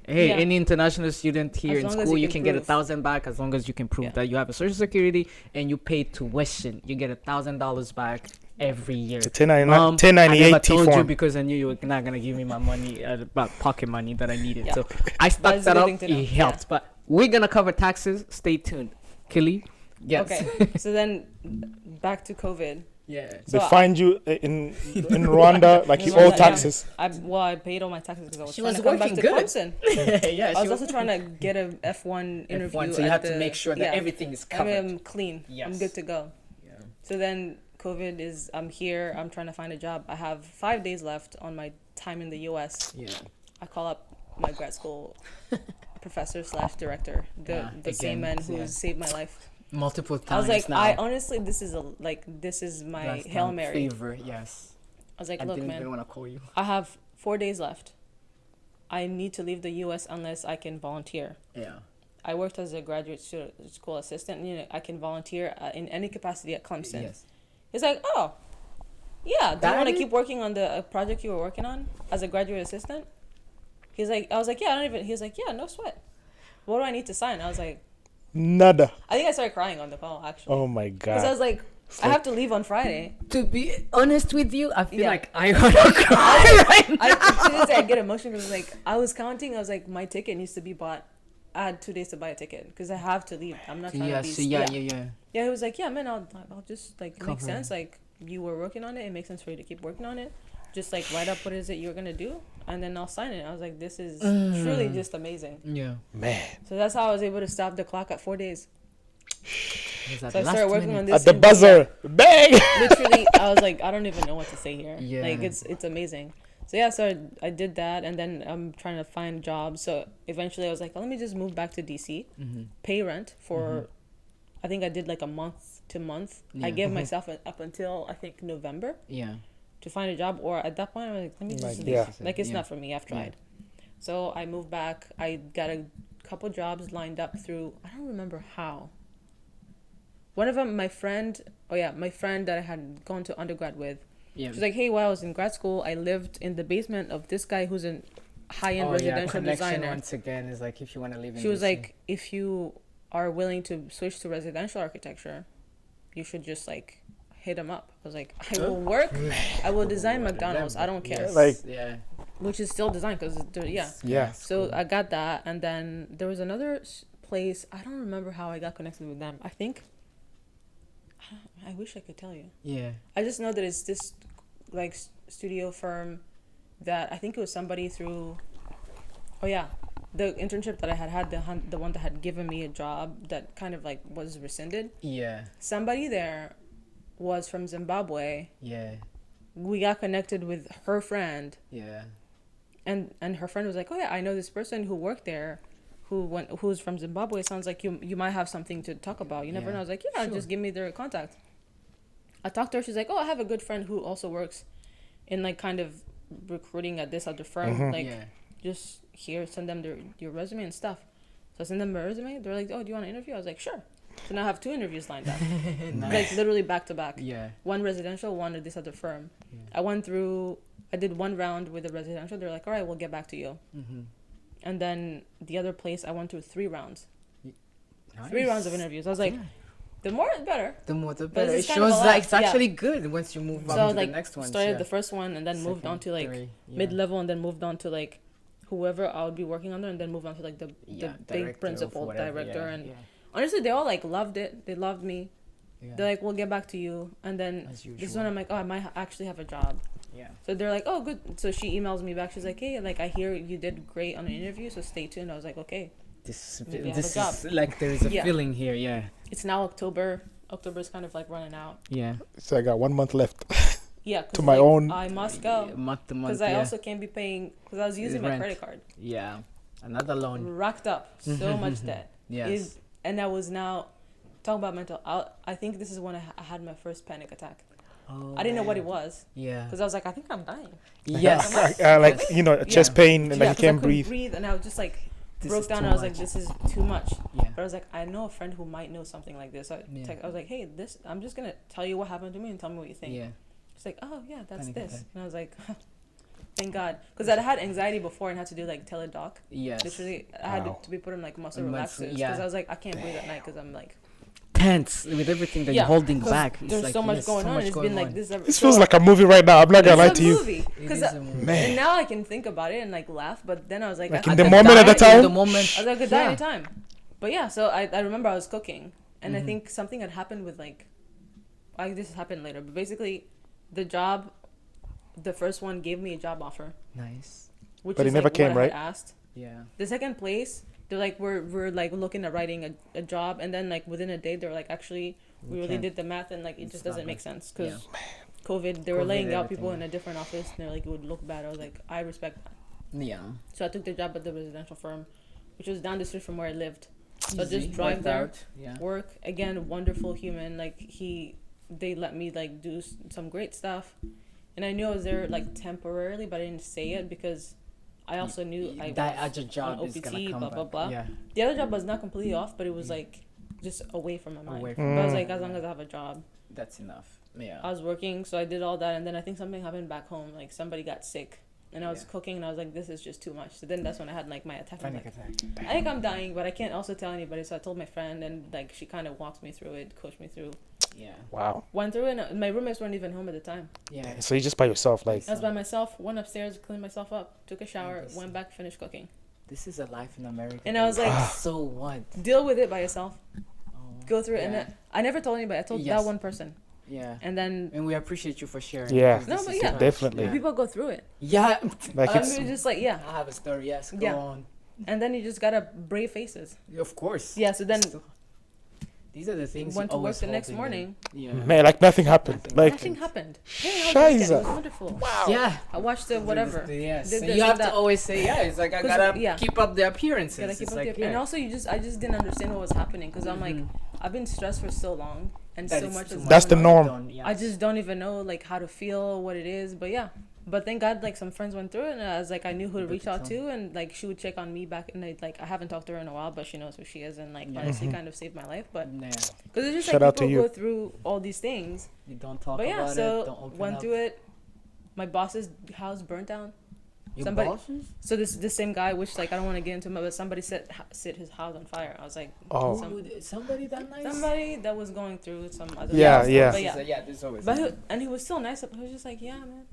Hey, any international student here As in long as school, you you can can get prove. 1,000 back as long as you can prove Yeah. that you have a social security and you pay tuition. You get $1,000 back every year. The 1099 Mom, I 1098 never T told you form. because I knew you were not gonna give me my money, pocket money that I needed. Yeah. So I That stuck is a that good up. thing to know. It helped. But we're gonna cover taxes. Stay tuned. Kelly. Yes. Okay. So then back to COVID. Yeah. They So find you in Rwanda, like In you Rwanda, owe yeah. taxes. I paid all my taxes because I was She trying was to come back working to good. Clemson. Yeah. I was also trying to get a F1 interview. F1, so you at have the, to make sure that yeah. everything is I covered. mean, I'm clean. I'm Yes. good to go. Yeah. So then COVID is, I'm here. I'm trying to find a job. I have 5 days left on my time in the U.S. Yeah. I call up my grad school professor slash director, the same man who saved my life. Multiple times. I was like, now. I honestly, this is my Last Hail time Mary. favor, yes. I was like, I look, didn't man, even want to call you. I have 4 days left. I need to leave the U.S. unless I can volunteer. Yeah. I worked as a graduate school assistant. You know, I can volunteer in any capacity at Clemson. Yes. He's like, oh, yeah. Do you want to That- keep working on the project you were working on as a graduate assistant? He's like, I was like, yeah, I don't even. He's like, yeah, no sweat. What do I need to sign? I was like, Nada. I think I started crying on the call actually. Oh my Because I god. was like, I have to leave on Friday. To be honest with you, I feel Yeah. like I want to cry right now. As soon as I get emotional because like I was counting. I was like, my ticket needs to be bought. I had 2 days to buy a ticket because I have to leave. I'm not trying Yeah, to be. so yeah. Yeah, he was like, yeah, man, I'll just like Cover makes sense. Like you were working on it. It makes sense for you to keep working on it. Just like write up what is it you're gonna do, and then I'll sign it. I was like, this is truly just amazing. Yeah. Man. So that's how I was able to stop the clock at 4 days. Was that So I last started working minute? on this. At the in- buzzer. Bang. Literally, I was like, I don't even know what to say here. Yeah. Like it's amazing. So yeah, so I did that, and then I'm trying to find jobs. So eventually, I was like, let me just move back to DC, pay rent for. I think I did like a month to month. Yeah. I gave myself up until I think November Yeah. to find a job, or at that point, I was like, let me just Like, leave. yeah. Like it's Yeah. not for me. I've tried. So I moved back. I got a couple jobs lined up through. I don't remember how. One of them, my friend that I had gone to undergrad with. Yeah. She's like, hey, while I was in grad school, I lived in the basement of this guy who's a high-end residential connection designer. once again is like if you want to live in She was DC. like, if you are willing to switch to residential architecture, you should just like hit him up. I was like, I will work. I will design McDonald's. I don't care. Yes, Like- yeah. Which is still design because, yeah. Yeah. So I got that. And then there was another place. I don't remember how I got connected with them. I think, I wish I could tell you. Yeah. I just know that it's this like studio firm that I think it was somebody through. Oh yeah, the internship that I had the one that had given me a job that kind of like was rescinded. Yeah. Somebody there was from Zimbabwe. Yeah. We got connected with her friend, Yeah. and her friend was like, "Oh yeah, I know this person who worked there, who's from Zimbabwe. Sounds like you might have something to talk about. You never Yeah. know." I was like, "Yeah, Sure. just give me their contact." I talked to her. She's like, "Oh, I have a good friend who also works in like kind of recruiting at this other firm. Like, Yeah. just here, send them your resume and stuff." So I sent them my resume. They're like, "Oh, do you want to interview?" I was like, "Sure." So now I have 2 interviews lined up, like literally back to back. Yeah. One residential, one at this other firm. Yeah. I did 1 round with the residential. They're like, "All right, we'll get back to you." And then the other place, I went through 3 rounds. 3 rounds of interviews. I was like, the more the better. The more the But better. It it's kind of shows a lot, that it's yeah. actually good once you move on So I to was like, the next one. started the first one and then moved Second, on to like third, yeah. mid-level and then moved on to like whoever I would be working under and then moved on to like the director big of principal whatever, director. yeah, And yeah. honestly, they all like loved it. They loved me. Yeah. They're like, we'll get back to you. And then As this is usual. when I'm like, oh, I might actually have a job. Yeah. So they're like, oh, good. So she emails me back. She's like, hey, like I hear you did great on an interview, so stay tuned. I was like, okay. Maybe I have a job. Is like there is a Yeah. feeling here. Yeah. It's now October. October's kind of like running out. Yeah. So I got 1 month left. Yeah. 'cause, To my like, own- I must go. Month to month. Because I yeah. also can't be paying, because I was using my Rent. credit card. Yeah. Another loan. Racked up so much debt. Yes. And I was now, talking about mental, I think this is when I had my first panic attack. Oh, I didn't know what it was. Yeah. Because I was like, I think I'm dying. Yes. Like, you know, chest Yeah. pain and Yeah, like you 'cause I can't couldn't breathe. And I was just like, This broke is down too and I was like, much. this is too much. Yeah. But I was like, I know a friend who might know something like this. I was like, hey, I'm just going to tell you what happened to me and tell me what you think. Yeah. She's like, oh, yeah, that's Panic this. attack. And I was like, Thank God, because I had anxiety before and had to do like teledoc. Yes. Literally, I had Wow. to be put in like muscle Muscle, relaxers because yeah. I was like, I can't breathe at night because I'm like, Tense with everything that Yeah, you're holding 'cause back. It's there's like, so much yes, going so on. much It's going been like on. this. This feels like a movie right now. I'm not gonna lie it's to a you. movie. It Because is a movie. Man. and now I can think about it and like laugh, but then I was like, Like I in the could moment at die. the time? In the moment. I was like, I could die Yeah. anytime. But yeah, so I remember I was cooking, and I Mhm. think something had happened with like, this happened later, but basically, the job, the first one gave me a job offer, Nice. which But it is never like came, what I right? had asked. Yeah. The second place, they're like, we're like looking at writing a job, and then like within a day, they're like, actually, we really can't. did the math, and like it It's just not doesn't make good. sense because Yeah. COVID. They were COVID, laying out people in everything. a different office, and they're like, it would look bad. I was like, I respect that. Yeah. So I took the job at the residential firm, which was down the street from where I lived. So Easy, just drive wiped there, out. Yeah. work again. Wonderful human. Like they let me like do some great stuff, and I knew I was there like temporarily, but I didn't say it because I also knew I that was other job on is OPT, gonna come blah, back. blah, blah. Yeah. The other job was not completely off, but it was like just away from my mind. Away But from I was Mm. like, as long as I have a job, That's enough. Yeah. I was working, so I did all that, and then I think something happened back home. Like somebody got sick, and I was Yeah. cooking, and I was like, this is just too much. So then that's when I had like my attack. I'm Panic like, attack. I think I'm dying, but I can't also tell anybody. So I told my friend, and like she kind of walked me through it, coached me through, Yeah. Wow. went through it. And my roommates weren't even home at the time. Yeah. So you're just by yourself, like. I was by myself. Went upstairs, cleaned myself up, took a shower, Yes. went back, finished cooking. This is a life in America. And I was like, so what? deal with it by yourself. Oh, Go through it. yeah. And I never told anybody. I told Yes. that one person, Yeah. and then And we appreciate you for sharing. Yeah. because No, this but is yeah. life. Definitely. Yeah. people go through it. Yeah. Like I'm it's. just like, yeah. I have a story. Yes. Go Yeah. on. And then you just gotta brave faces. Of course. Yeah. So then These are the things. went you to work always the next hold in morning. Yeah. Man, like nothing happened. Nothing. Like. Nothing happened. Hey, how was your weekend? It was Shiza. wonderful. Yeah. I watched the whatever. Yes. Did And this you and have that. to always say, yeah. It's like I 'Cause, gotta yeah. keep up the appearances. Gotta keep It's up like, the, and also I just didn't understand what was happening because I'm like, I've been stressed for so long and that so it's much too is much That's the going on. norm. Yes. I just don't even know like how to feel, what it is, but yeah. But thank God, like some friends went through it, and I was like, I knew who to But reach it's out on. to, and like she would check on me back, and I haven't talked to her in a while, but she knows who she is, and like Yeah. honestly, kind of saved my life. But Yeah. because it's just Shout out like to people you. go through all these things, You don't talk but yeah. about it. So Don't open went up. through it. My boss's house burnt down. Your somebody- bosses? So this same guy, which like I don't want to get into, but somebody set his house on fire. I was like, Oh. Somebody that nice? somebody that was going through some other Yeah, stuff. yeah. But yeah, Yeah, there's always. but he was still nice. He was just like, yeah, man.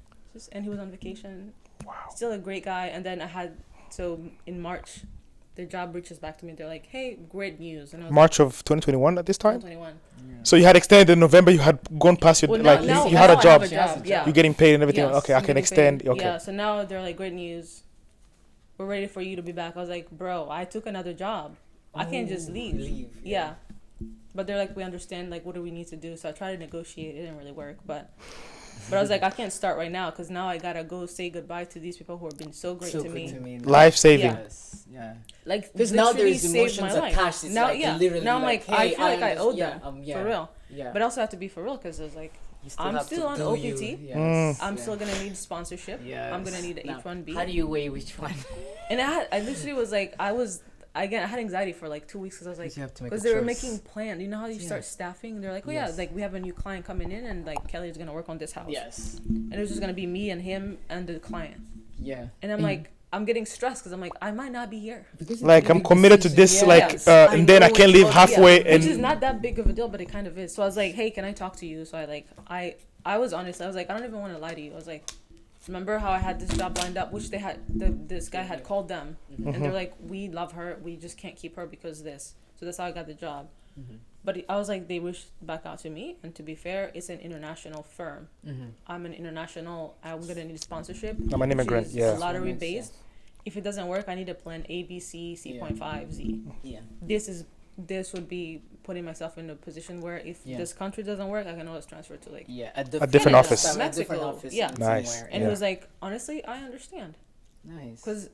And he was on vacation. Wow. Still a great guy. And then so in March, the job reaches back to me. They're like, hey, great news. And I was March of 2021 at this like, time. 2021. So you had extended in November. You had gone past your Well, like now you had a I job. have a job. Yeah. You're getting paid and everything. Yes, Okay, I I'm can getting extend. paid. Okay. Yeah. So now they're like, great news. We're ready for you to be back. I was like, bro, I took another job. I can't just leave. Yeah. But they're like, we understand. Like, what do we need to do? So I tried to negotiate. It didn't really work, but I was like, I can't start right now because now I gotta go say goodbye to these people who have been so great So to good me. Life saving. Yes. Yeah. Like, Because now literally there's saved emotions my life. attached. It's Now, like yeah. literally Now I'm like, hey, I feel like I owed yeah, them yeah, for real. Yeah. But I also have to be for real because it's like, You still I'm have still to on do OPT. you. Yes. Mm. I'm Yeah. still gonna need sponsorship. Yes. I'm gonna need an Now, H1B. How do you weigh which one? And I literally was like, I had anxiety for like 2 weeks because I was like, you have to make because a they were choice. making plans. You know how you start staffing? And they're like, oh Yes. yeah, like we have a new client coming in, and like Kelly's gonna work on this house. Yes. And it was just gonna be me and him and the client. Yeah. And I'm like, I'm getting stressed because I'm like, I might not be here. Because it's Like a I'm big committed to decision. this. Yes. Like and then I know can it's leave not- halfway Which is and not that big of a deal, but it kind of is. So I was like, hey, can I talk to you? So I was honest. I was like, I don't even want to lie to you. I was like, remember how I had this job lined up, which they had this guy had called them, and they're like, we love her, we just can't keep her because of this. So that's how I got the job. But I was like, they reached back out to me, and to be fair, it's an international firm. I'm an international. I'm gonna need sponsorship. I'm an immigrant, which is yeah. lottery based. If it doesn't work, I need a plan A, B, C, C.5, Z. Yeah. This would be putting myself in a position where if Yeah. this country doesn't work, I can always transfer to like. Yeah. A different Canada, office. A different Mexico, office. yeah. Nice. somewhere. And Yeah. he was like, honestly, I understand. Nice. Because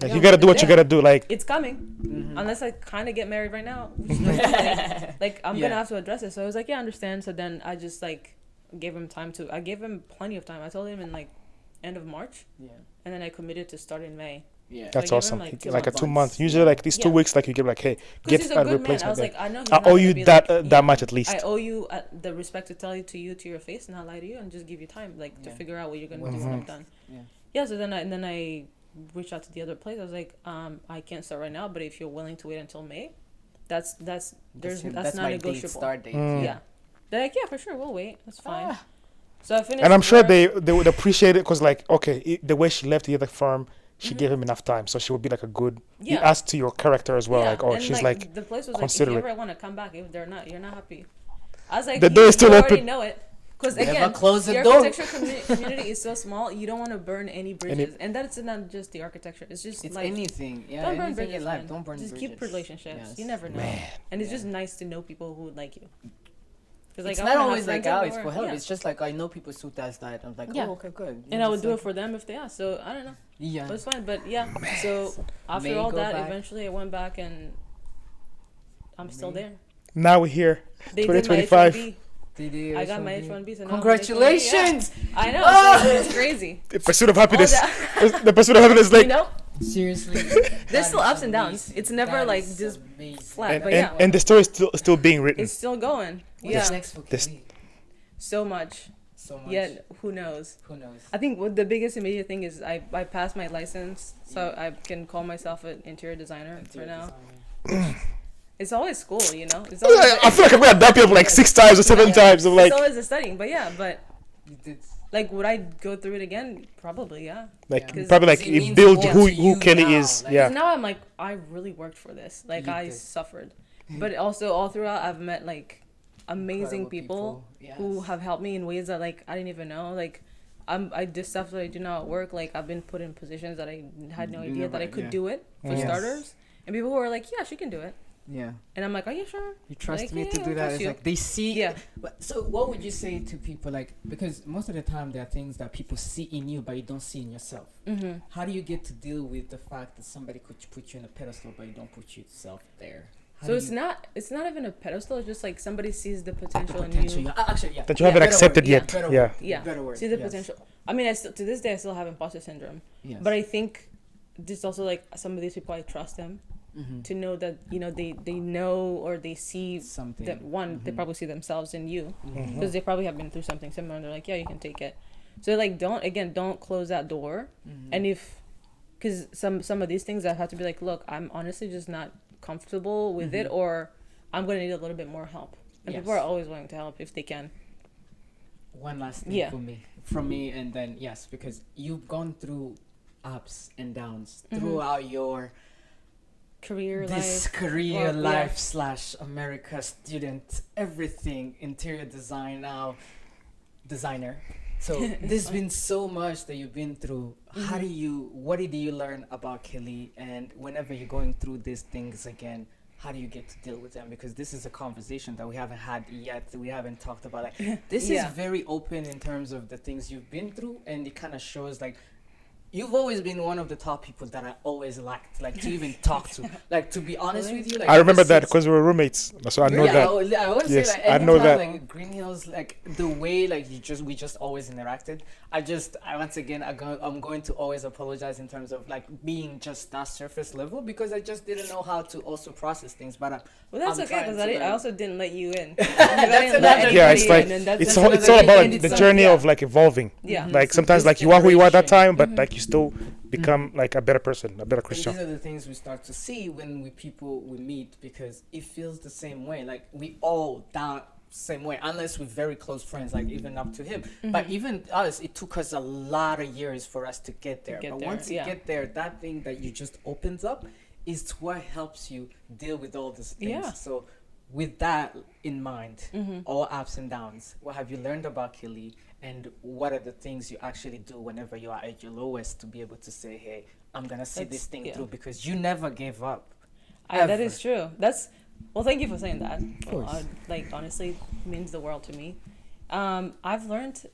like, you gotta do what you gotta do. Like it's coming. Mhm. Unless I kind of get married right now. Which is like I'm Yeah. going to have to address it. So I was like, yeah, I understand. So then I just like gave him time to. I gave him plenty of time. I told him in like end of March. Yeah. And then I committed to start in May. Yeah. That's Like, awesome. even, like, 2 Like a months. 2 months. Usually, like these 2 weeks, like you get like, hey, Because get he's a a good man. I replacement. was Then. like, I know he's I not owe gonna you be that like, that much at least. I owe you the respect to tell you to your face and not lie to you and just give you time, like, to Yeah. figure out what you're gonna What do is when I'm next? done. Yeah. Yeah. So then I reached out to the other place. I was like, I can't start right now, but if you're willing to wait until May, that's That's not my negotiable. date, start date. Yeah. They're like, yeah, for sure, we'll wait. That's fine. Ah. So I finished. And I'm sure work. they would appreciate it because, like, okay, the way she left the other firm, she Mhm. gave him enough time, so she would be like a good. Yeah. It adds to your character as well. Yeah, Like, oh, and she's like, the place was like, if considerate. you ever want to come back, if you're not happy. I was like, The door is still you already open. know it. Because Never again, close the the door. architecture community is so small, you don't want to burn any bridges. And that's not just the architecture. It's just It's like, anything. Yeah. don't burn anything bridges, in life. man. Don't burn just bridges. keep relationships. Yes. You never know. Man. And it's Yeah. just nice to know people who would like you. Because It's I not wanna have always like, friends oh, it's everywhere. for help. Yeah. It's just like, I know people who does that. I'm like, Yeah. oh, okay, good. And I would do it for them if they asked. So I don't know. Yeah. But it's fine. But yeah. So after May all go that, back. eventually I went back and I'm still May. there. now we're here. They did my 2025. H1B. Did you I got my H1B? H1B. So now I'm on H1B, Congratulations! yeah. I know. Oh! It's crazy. The pursuit of happiness. that- The pursuit of happiness, like, You know, Seriously. there's still ups and downs. It's never like just flat. and, But and, yeah, and the story is still being written. it's still going. What's Yeah, next for This- Kelly? so much. So much. Yet who knows? Who knows? I think what the biggest immediate thing is I passed my license, so I can call myself an interior designer for now. It's always school, you know. It's always I feel like I'm gonna dump you up like 6 times or 7 times. I'm like, it's always the studying, but yeah, but You did. like would I go through it again? Probably, yeah. like Yeah. probably like It means it built more who to you Kelly now, is. like- Yeah. Now I'm like, I really worked for this. Like You I did. suffered, but also all throughout I've met like amazing Incredible people Yes. who have helped me in ways that like I didn't even know. Like I did stuff that I do not at work. Like I've been put in positions that I had no You idea that I never- could yeah. do it for Yes. starters. And people who are like, yeah, she can do it. Yeah. And I'm like, are you sure? You trust Like, me yeah, to I do that. trust It's you. like they see. Yeah. So what would you say to people like, because most of the time there are things that people see in you but you don't see in yourself. Mm-hmm. How do you get to deal with the fact that somebody could put you in a pedestal but you don't put yourself there? How So do it's you- not even a pedestal. It's just like somebody sees the the potential, potential. in you. Yeah. Actually, yeah. That you Yeah, haven't better accepted word. yet. Better Yeah. word. Yeah. Better word. See the Yes. potential. I mean, to this day, I still have imposter syndrome. Yes. But I think just also like some of these people, I trust them Mhm. to know that they know or they see Something. that one they Mhm. probably see themselves in you Mhm. because they probably have been through something similar and they're like, yeah, you can take it. So like don't close that door. Mhm. And if because some of these things I have to be like, look, I'm honestly just not comfortable with it, Mhm. or I'm gonna need a little bit more help. And people are Yes. always willing to help if they can. One last thing Yeah. from me, and then yes, because you've gone through ups and downs Mhm. throughout your Career this life. career work, yeah. life slash America student, everything, interior design now, designer. So there's been so much that you've been through. How do you? What did you learn about Kelly? And whenever you're going through these things again, how do you get to deal with them? Because this is a conversation that we haven't had yet. We haven't talked about like this Yeah. is very open in terms of the things you've been through, and it kind of shows like you've always been one of the top people that I always liked, like to even talk to. Like to be honest Really? with you, like I remember ever that since- because we were roommates, so I know yeah, that. I always Yes, say like I know anytime, that. like Green Hills, like the way like we just always interacted. I once again I'm going to always apologize in terms of like being just that surface level because I just didn't know how to also process things. But Well, that's I'm okay trying because to I learn. also didn't let you in. another- Yeah, it's like it's all about like, the journey of like evolving. Yeah. Like So sometimes this like you are who you are at that time, but Mhm. like you still become like a better person, a better And these Christian. are the things we start to see when we meet because it feels the same way. Like we all that same way, unless we're very close friends, like even up to him. But even us, it took us a lot of years for us to get there. get But there, once you yeah. get there, that thing that you just opens up is what helps you deal with all these things. Yeah. So with that in mind, Mm-hmm. all ups and downs, what have you learned about Kelly? And what are the things you actually do whenever you are at your lowest to be able to say, hey, I'm going to see this thing yeah. through because you never gave up. That Ever. is true. Well, thank you for saying that. course. Like honestly, means the world to me. I've learned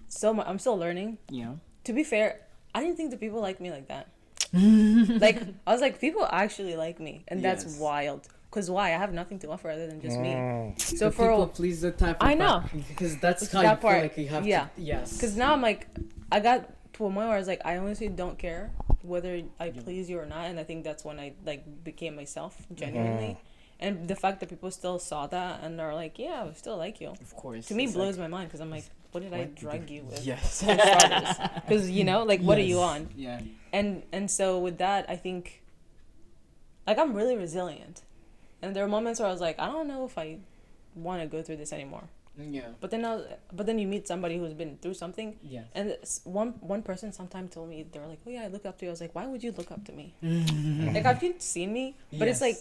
so much. I'm still learning. Yeah. To be fair, I didn't think the people like me like that. Like I was like, people actually like me, and that's Yes. wild. Cause why? I have nothing to offer other than just me. Mm. So for people please the type I know. because that's It's how that you feel part. like you have Yeah. to. Yes. Because now I'm like, I got to a point where I was like, I honestly don't care whether I please you or not. And I think that's when I like became myself genuinely. And the fact that people still saw that and are like, yeah, I still like you. Of course. To me, it's blows my mind because I'm like, what did I drug you with? Yes. Because you know, like, what are you Yes. on? Yeah. And so with that, I think, like, I'm really resilient. And there are moments where I was like, I don't know if I want to go through this anymore. Yeah. But then you meet somebody who's been through something. Yes. And one person sometime told me, they were like, oh yeah, I look up to you. I was like, why would you look up to me? Like, have you seen me? But it's like,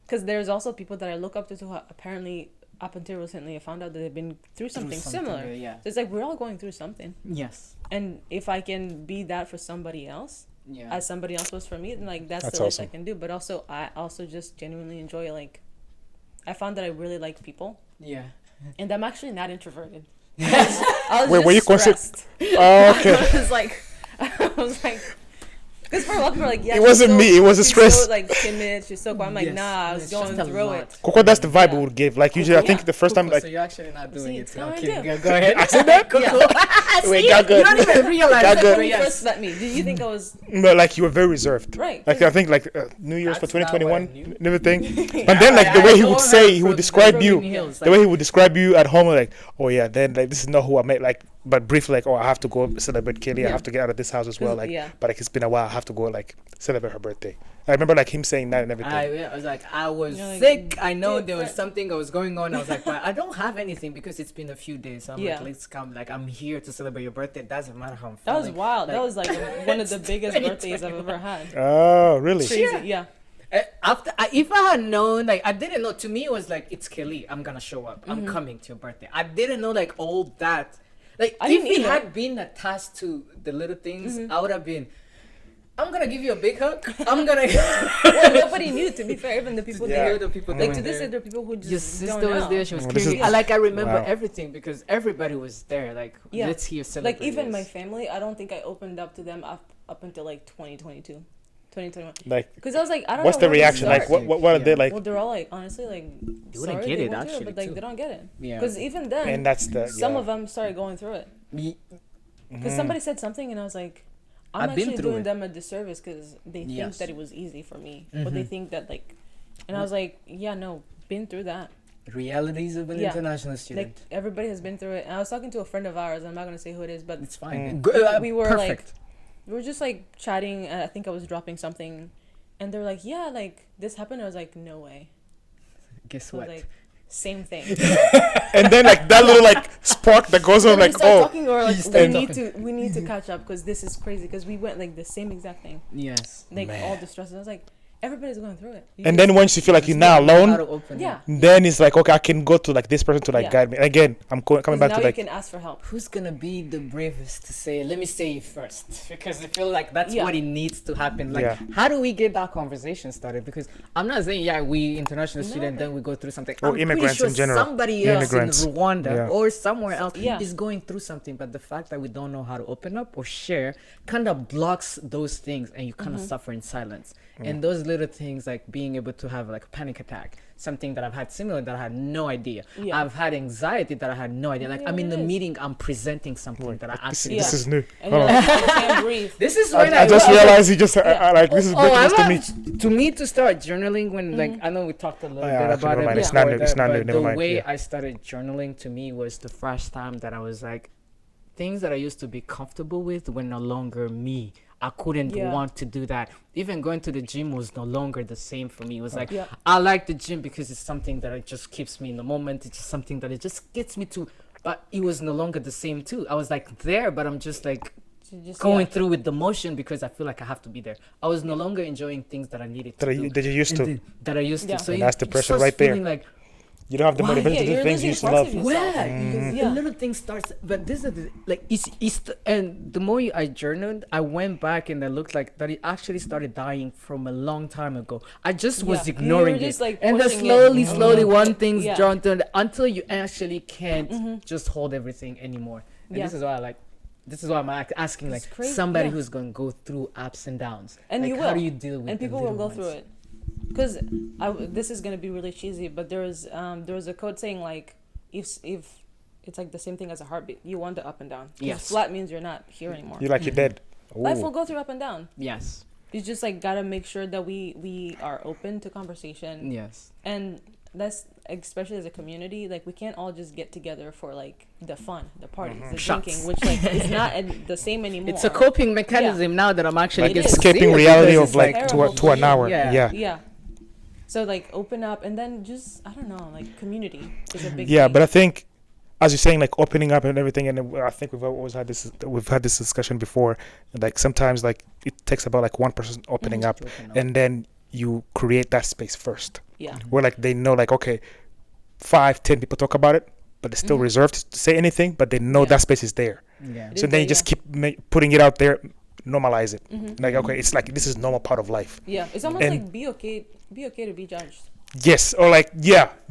because there's also people that I look up to who apparently up until recently I found out that they've been through something similar. Yeah. So it's like we're all going through something. Yes. And if I can be that for somebody else, Yeah. as somebody else was for me, then like that's the least I can do. But also I also just genuinely enjoy, like, I found that I really like people. Yeah. And I'm actually not introverted. I was Wait, were you stressed. Oh, okay. I was like, because for a lot of people are like, yeah, It wasn't me, it was the she's stress. so, like, timid, she's so quiet. I'm like, Yes. nah, I was It's going just a through lot. it. Coco, that's the vibe Yeah. we would give. Like usually, I think the first time, Coco, like, so you're actually not doing See, it. it's So not I'm what I kidding. do. Go ahead. I said that. Yeah. Wait, See? got good. You don't even realize Got that. good. but When you yes. first met me, did you think I was No, like you were very reserved. right? Like I think like New Year's for That's not what I 2021 knew. and everything. But then like the way he would say, he would describe you, the way he would describe you at home, like, oh yeah, then like this is not who I met. Like, but briefly, like, oh, I have to go celebrate Kelly. I Yeah. have to get out of this house as well. Like, Yeah. but like it's been a while. I have to go like celebrate her birthday. I remember like him saying that and everything. I was like, I was You're like, sick. I know dude, there was right. something that was going on. I was like, but I don't have anything because it's been a few days. So I'm Yeah. like, let's come. Like, I'm here to celebrate your birthday. It doesn't matter how I'm That was feeling. wild. That Like- was like one of the biggest birthdays I've ever had. Oh, really? Crazy, yeah. If I had known, like, I didn't know. To me, it was like, it's Kelly. I'm gonna show up. I'm coming to your birthday. I didn't know like all that. Like, I if didn't we either. had been attached to the little things, I would have been. I'm gonna give you a big hug. I'm gonna. Well, nobody knew, to be fair. Even the people Yeah. there, the people like that to were this there. day, there are people who just Your don't sister was know. there. She was Oh, this carrying. is- I remember Wow. everything because everybody was there. Like, Yeah. let's hear celebrate. Like even my this. family, I don't think I opened up to them up until like 2022, 2021. Like, Because I was like, I don't what's know the where to reaction? Like, start. what are they like? Well, they're all like, honestly, like, They wouldn't sorry get they it, went through actually, but like too. they don't get it. Yeah. Because even then, And that's the some yeah. of them started going through it. Ye- Because somebody said something, and I was like, I'm I've been actually through doing it. them a disservice because they think Yes. that it was easy for me, but they think that like, and I was like, yeah, no, been through that. realities of an Yeah. international student. Like everybody has been through it. And I was talking to a friend of ours. I'm not gonna say who it is, but It's fine. we were perfect. we were just like chatting. And I think I was dropping something, and they're like, yeah, like this happened. I was like, no way. Guess I was what? like, same thing. And then like that little like spark that goes on, And we like, start oh, talking, or like You we start need talking. to catch up because this is crazy. Because we went like the same exact thing, Yes. like Man. all the stress. I was like, everybody's going through it. You and just- then once you feel like you're now How alone, to open yeah. it. then it's like, okay, I can go to like this person to like Yeah. guide me. Again, I'm coming 'Cause back now to you like, can ask for help. Who's gonna be the bravest to say, let me say it first? Because I feel like that's Yeah. what it needs to happen. Like, Yeah. how do we get that conversation started? Because I'm not saying, yeah, we international No. student, then we go through something. Or I'm pretty immigrants sure in general. somebody else Immigrants. in Rwanda Yeah. or somewhere else Yeah. is going through something. But the fact that we don't know how to open up or share kind of blocks those things, and you kind of suffer in silence. And those little things, like being able to have like a panic attack, something that I've had similar that I had no idea. Yeah. I've had anxiety that I had no idea. Like, Yeah, I'm in it the is. meeting, I'm presenting something that I this, actually. this Yeah. is new. And Hold you're on. like, I can't breathe. This is when I just was like, realized he just like this is oh, breaking I'm news to me. not, to me to start journaling when like I know we talked a little yeah, bit actually, about never it mind. It's before not new, it's that, not new, but never the mind, way yeah. I started journaling to me was the first time that I was like, things that I used to be comfortable with were no longer me. I couldn't Yeah. want to do that. Even going to the gym was no longer the same for me. It was like, Yeah. I like the gym because it's something that it just keeps me in the moment. It's just something that it just gets me to, but it was no longer the same too. I was like there, but I'm just like Just, going yeah. through with the motion because I feel like I have to be there. I was no longer enjoying things that I needed to do. That you used and to. that I used Yeah. to. So And you- that's the you pressure start right there. feeling Like, You don't have the Why? motivation Yeah, to do you're things you losing used to parts love. of yourself. where? Because Yeah. the little thing starts, but this is the, like and the more I journaled, I went back and I looked like that it actually started dying from a long time ago. I just was Yeah. ignoring You were just, it, like, and then pushing it. slowly, Mhm. one thing's Yeah. drawn to until you actually can't just hold everything anymore. And Yeah. this is why I like. This is why I'm asking, like, It's crazy, somebody yeah. who's going to go through ups and downs. And like, you how will. do you deal with And the people will little go through ones? it. Because this is gonna be really cheesy, but there was a quote saying like, if it's like the same thing as a heartbeat, you want the up and down. 'Cause Yes. flat means you're not here anymore. You're like you're dead. Life Ooh. will go through up and down. Yes. You just like gotta make sure that we are open to conversation. Yes. And that's especially as a community, like we can't all just get together for like the fun, the parties, the Shots. drinking, which like is not the same anymore. It's a coping mechanism now that I'm actually It is. escaping seeing it reality because of it's like terrible to an for you. hour. Yeah. Yeah. Yeah. So like open up, and then just I don't know, like community is a big Yeah, thing. but I think, as you're saying, like opening up and everything, and I think we've had this discussion before. Like sometimes, like it takes about like one person opening up, and then you create that space first, Yeah. where like they know, like okay, 5-10 people talk about it, but they're still reserved to say anything, but they know Yeah. that space is there. Yeah. It So is then you there, just keep putting it out there, normalize it. Mhm. Like okay, it's like this is normal part of life. Yeah, it's almost And- like be okay to be judged. Yes, or like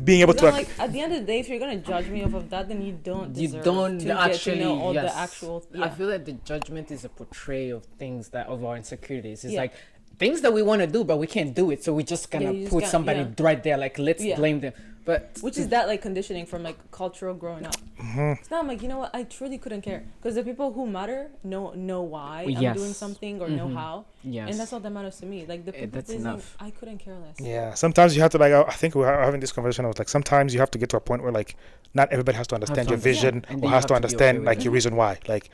being able You to know, like, like at the end of the day, if you're gonna judge me off of that, then you don't You deserve don't to actually get to know all yes. the actual. I Yeah. feel like the judgment is a portrayal of things that of our insecurities. It's Yeah. like things that we want to do, but we can't do it. So we just gonna you just put gotta- somebody yeah. right there. Like let's Yeah. blame them. But Which is that like conditioning from like cultural growing up. Mhm. So now I'm like, you know what? I truly couldn't care because the people who matter know why I'm Yes. doing something or know Mhm. how, yes, and that's all that matters to me. Like the people that's pleasing, enough. I couldn't care less. yeah. Sometimes you have to like. I think we were having this conversation. I was like, sometimes you have to get to a point where like, not everybody has to understand to your understand. vision And then or you has have to to be okay understand with like it. your reason why. Like,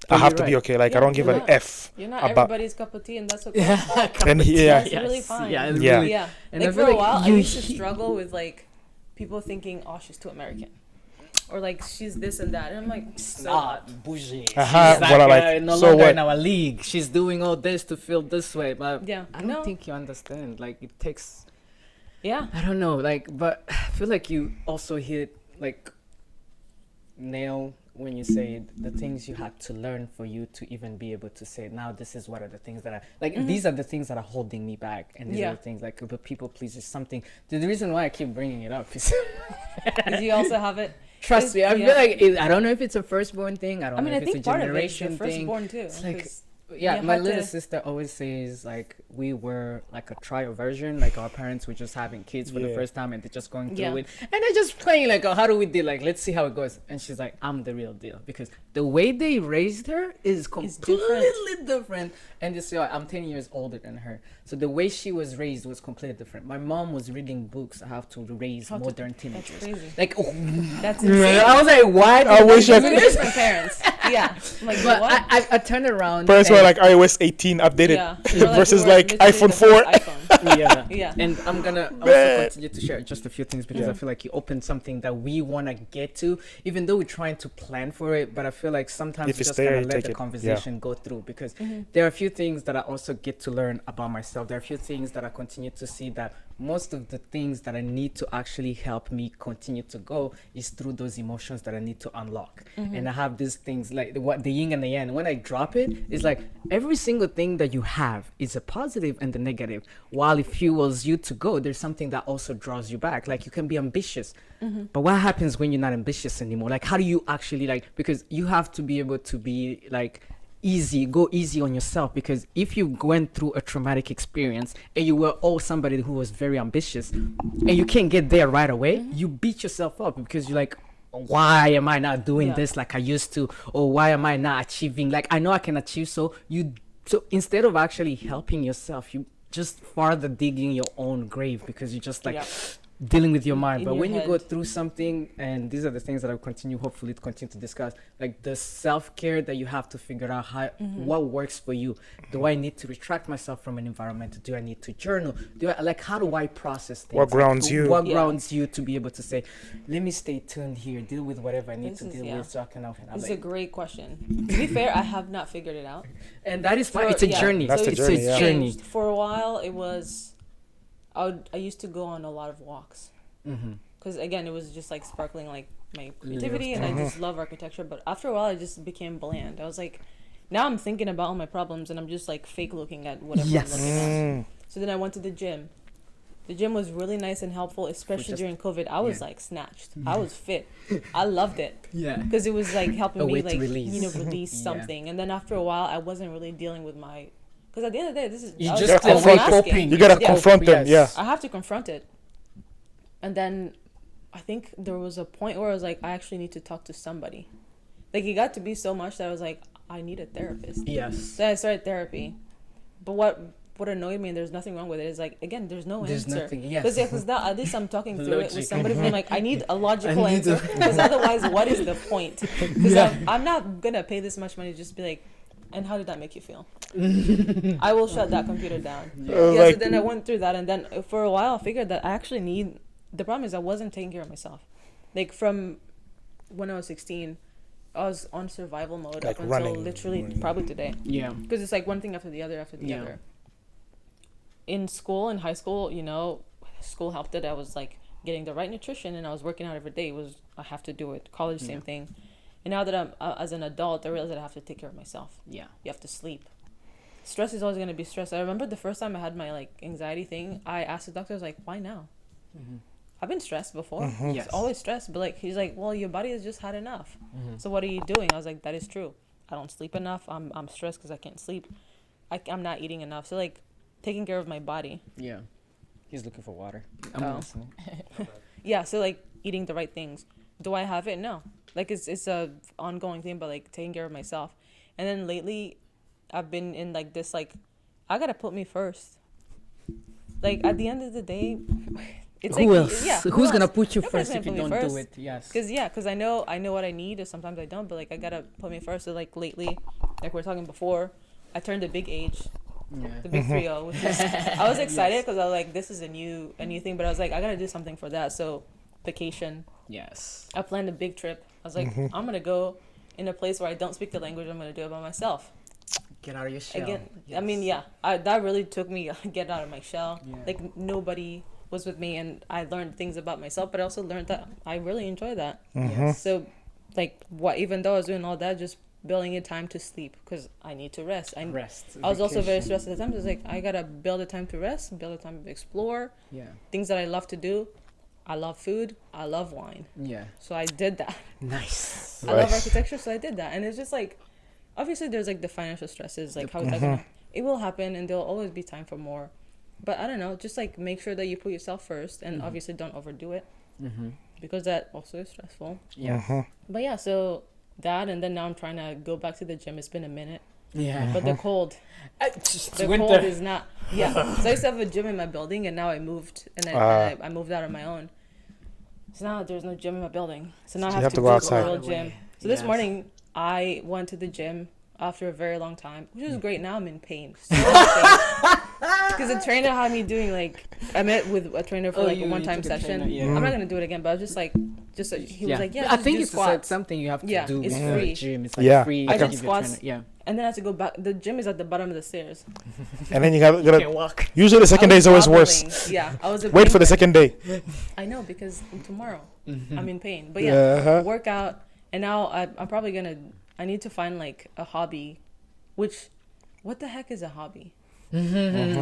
Oh, I have you're to be right. okay. Like, I Yeah, don't give you're an not- F You're not about. everybody's cup of tea, and that's okay. yeah, And yeah. That's really fine. Yeah, Yeah. really. Yeah. And I Like feel for a like while, I you used to he- struggle with like people thinking, "Oh, she's too American," or like she's this and that, and I'm like, "So what?" Not bougie. Uh-huh, She's well, like, like, no so longer what? in our league. She's doing all this to feel this way. But Yeah. I don't No. think you understand. Like it takes. Yeah. I don't know. Like, but I feel like you also hit like nail when you say the things you had to learn for you to even be able to say now this is what are the things that are like these are the things that are holding me back, and these Yeah. are the things like the people please is something. The reason why I keep bringing it up is Did you also have it? trust me. I Yeah. feel like I don't know if it's a firstborn thing. I don't I mean, know I if it's think a part of it is generation your thing. firstborn too. It's like 'cause yeah, you my had little to- sister always says like we were like a trial version, like our parents were just having kids for the Yeah. first time and they're just going through Yeah. it, and they're just playing like, oh, how do we deal? Like, let's see how it goes. And she's like, I'm the real deal because the way they raised her is completely different. And this year, I'm 10 years older than her, so the way she was raised was completely different. My mom was reading books how to raise How to- modern That's teenagers. crazy. Like, oh, That's insane. I was like, why? I wish I Those are could. different parents. Yeah. I'm like, But what? I turned around. Parents were and- like iOS 18 updated Yeah. We're versus we were like literally iPhone the 4. first iPhone. yeah. Yeah. And I'm gonna also Bleh. continue to share just a few things because Yeah. I feel like you opened something that we want to get to, even though we're trying to plan for it. But I feel like sometimes If we it's just there, gotta you let take the it. conversation go through because Mhm. there are a few things that I also get to learn about myself. There are a few things that I continue to see that most of the things that I need to actually help me continue to go is through those emotions that I need to unlock. And I have these things like the yin and the yang. When I drop it, it's like every single thing that you have is a positive and the negative. While it fuels you to go, there's something that also draws you back. Like you can be ambitious, but what happens when you're not ambitious anymore? Like how do you actually like, because you have to be able to be like go easy on yourself, because if you went through a traumatic experience and you were somebody who was very ambitious and you can't get there right away, you beat yourself up because you're like, why am I not doing Yeah. this like I used to, or why am I not achieving like I know I can achieve? So instead of actually helping yourself, you just farther digging your own grave because you just like Yeah. dealing with your mind. In But your when you go head. through something, and these are the things that I'll hopefully continue to discuss, like the self-care that you have to figure out what works for you. Do I need to retract myself from an environment? Do I need to journal? How do I process things? What grounds Like, you? What Yeah. grounds you to be able to say, let me stay tuned here, deal with whatever I need This to is- deal yeah. with so I can This is a great question. To be fair, I have not figured it out. and that is fine. For- It's a yeah. journey. That's the it's journey, a yeah. journey. Changed. For a while, it was. I used to go on a lot of walks. Mm-hmm. Because again, it was just like sparkling like my creativity, and Mhm. I just love architecture. But after a while, it just became bland. I was like, now I'm thinking about all my problems, and I'm just like fake looking at whatever Yes. I'm looking at. Mm. So then I went to the gym. The gym was really nice and helpful, especially just- during COVID. I was yeah. like snatched. I was fit. I loved it Yeah. because it was like helping A me way to like release. release Yeah. something. And then after a while, I wasn't really dealing with my. Because at the end of the day, this is You I was- just gotta I was confront it. masking. You gotta Yeah. confront them, Yes. yeah. I have to confront it. And then I think there was a point where I was like, I actually need to talk to somebody. Like it got to be so much that I was like, I need a therapist. Yes. So I started therapy. But what what annoyed me, and there's nothing wrong with it, is like, again, there's no There's answer. nothing. Yes. Because that, at least I'm talking through it with Logic. somebody being like, I need a logical I need answer, to- because otherwise, what is the point? Because Yeah. I'm not gonna pay this much money to just be like, and how did that make you feel? I will shut that computer down. Yeah. Yeah, Like- so then I went through that, and then for a while I figured that I actually need. The problem is I wasn't taking care of myself. Like from when I was 16, I was on survival mode Like up until running. literally probably today. Yeah. Because it's like one thing after the other after the Yeah. other. In school, in high school, you know, school helped it. I was like getting the right nutrition, and I was working out every day. I have to do it. College, same Yeah. thing. And now that I'm as an adult, I realize that I have to take care of myself. Yeah. You have to sleep. Stress is always going to be stress. I remember the first time I had my like anxiety thing, I asked the doctor, I was like, why now? Mm-hmm. I've been stressed before. Mhm. Yes. It's always stressed. But like, he's like, well, your body has just had enough. Mm-hmm. So what are you doing? I was like, that is true. I don't sleep enough. I'm stressed because I can't sleep. I'm not eating enough. So like, taking care of my body. Yeah. He's looking for water. Oh. I'm listening. Yeah. So like, eating the right things. Do I have it? No. Like it's a ongoing thing, but like taking care of myself. And then lately, I've been in like this like, I gotta put me first. Like at the end of the day, it's Who like, else? yeah, Who's gonna else? put you Nobody's first gonna if you put me don't do first. it? Yes. Cause I know what I need, and sometimes I don't. But like I gotta put me first. So like lately, like we were talking before, I turned a big age, Yeah. the big 3-0, which is I was excited because I was like, this is a new thing. But I was like, I gotta do something for that. So vacation. Yes. I planned a big trip. I was like, I'm gonna go in a place where I don't speak the language. I'm gonna do it by myself. Get out of your shell. Again, I Yes. mean, yeah, that really took me get out of my shell. Yeah. Like nobody was with me, and I learned things about myself, but I also learned that I really enjoy that. Yes. So, like, even though I was doing all that, just building in time to sleep because I need to rest. Rest. I was also very vacation. stressed at the time. So it's like I gotta build a time to rest, build a time to explore Yeah. things that I love to do. I love food. I love wine. Yeah. So I did that. Nice. I love Right. architecture, so I did that. And it's just like, obviously, there's like the financial stresses, like how is that gonna? It will happen, and there'll always be time for more. But I don't know, just like make sure that you put yourself first, and obviously don't overdo it Mm-hmm. because that also is stressful. Yeah. But yeah, so that, and then now I'm trying to go back to the gym. It's been a minute, Yeah. but the cold, It's the winter. cold is not. Yeah, so I used to have a gym in my building, and now I moved, and I moved out on my own. So now there's no gym in my building. So now So I you have have to to go go to a outside. real gym. So this Yes. morning I went to the gym after a very long time, which is great. Now I'm in pain. So in pain. Because the trainer had me doing like, I met with a trainer for Oh, like you a one-time took a session. trainer, yeah. I'm not gonna do it again, but I was just like, he was like, yeah, I just think do it's squats. something you have to Yeah, do it's before free. the gym. It's like Yeah. free. I you did give your squats. trainer- And then I had to go back. The gym is at the bottom of the stairs. And then you Yeah. You gotta can walk. usually the second I day was is always worse. wobbling. Yeah, I was. Wait for the second day. I know because tomorrow Mm-hmm. I'm in pain. But yeah, Uh-huh. workout, and now I'm probably gonna. I need to find like a hobby, which, what the heck is a hobby?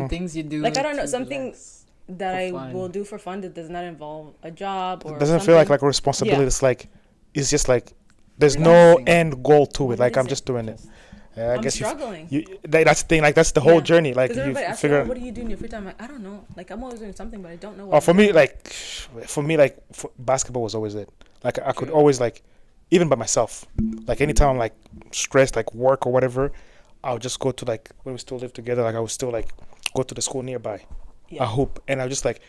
Things you do. Like, I don't know, to something relax. That For I fun. will do for fun that does not involve a job or It doesn't feel like something. a responsibility. Yeah. It's like it's just like there's no Relaxing. end goal to it. What Like is I'm it? just doing it. Just- I I'm guess struggling. that's the thing. Like that's the whole Yeah. journey. Like Because you everybody asks me, figure. "Oh, what do you do in your free time?" I'm like, I don't know. Like, I'm always doing something, but I don't know what. Oh, I'm for me, doing. like, basketball was always it. Like, I could True. always, like, even by myself, like, anytime I'm, like, stressed, like, work or whatever, I'll just go to, like, when we still live together, like, I would still, like, go to the school nearby, Yeah. a hoop, and I just, like,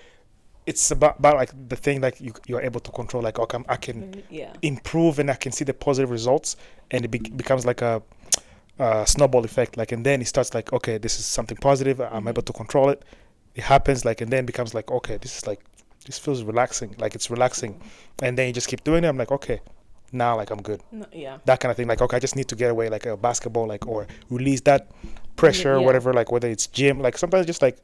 it's about like, the thing, like, you're able to control, like, okay, I can Yeah. improve and I can see the positive results, and it becomes, like, a snowball effect, like, and then it starts, like, okay, this is something positive, I'm able to control it, it happens, like, and then becomes, like, okay, this feels relaxing, like it's relaxing, and then you just keep doing it. I'm like, okay, now like I'm good, No, yeah. that kind of thing. Like, okay, I just need to get away, like a basketball, like, or release that pressure or Yeah. whatever, like whether it's gym, like sometimes just like,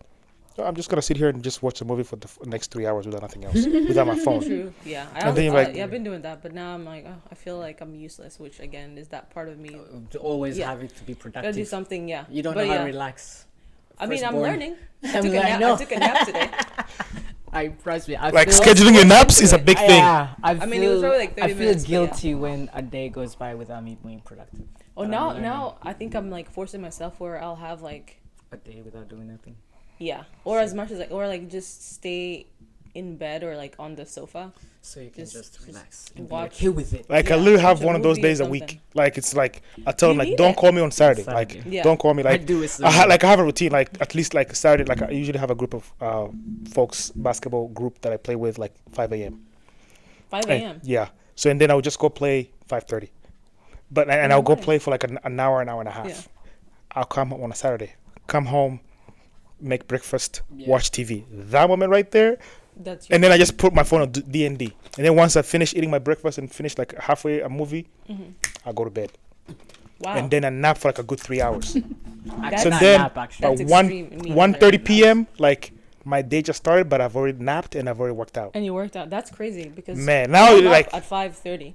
oh, I'm just gonna sit here and just watch a movie for the next 3 hours without nothing else, without my phone. True. Yeah. And then you're like- I've been doing that, but now I'm like, oh, I feel like I'm useless, which again is that part of me. To always Yeah. have it to be Gotta do productive. something. Yeah. You don't But know how yeah. to relax. I mean, I'm Firstborn. learning. I mean, I I know. took a nap today. I trust me. I Like feel, scheduling your naps is a big thing. Yeah, I mean, it was probably like 30 I feel minutes, but yeah. guilty when a day goes by without me being productive. Oh, But I'm now learning. I think I'm like forcing myself where I'll have like, A day without doing nothing. yeah, or as much as like, or like just stay in bed or like on the sofa. So you can just relax and be watch. okay with it. Like I Yeah, literally have watch a one of those movie or days a something. week. Like it's like I tell them You like need don't it. call me on Saturday. Saturday. Like Yeah. don't call me I like do it. I have a routine like at least like Saturday like I usually have a group of folks basketball group that I play with like 5 a.m. 5 a.m. Yeah. So and then I would just go play 5:30. But and the I'll go morning. play for like an hour and a half. Yeah. I'll come home on a Saturday. Come home, make breakfast, Yeah. watch TV. That moment right there. That's your And then I just put my phone on D&D. And then once I finish eating my breakfast and finish like halfway a movie, I go to bed. wow. And then I nap for like a good 3 hours. That's So not then nap, actually. by That's 1 extreme. Me 1:30 neither. p.m. like my day just started, but I've already napped and I've already worked out. And you worked out. That's crazy because Man, now I'm up like at 5:30,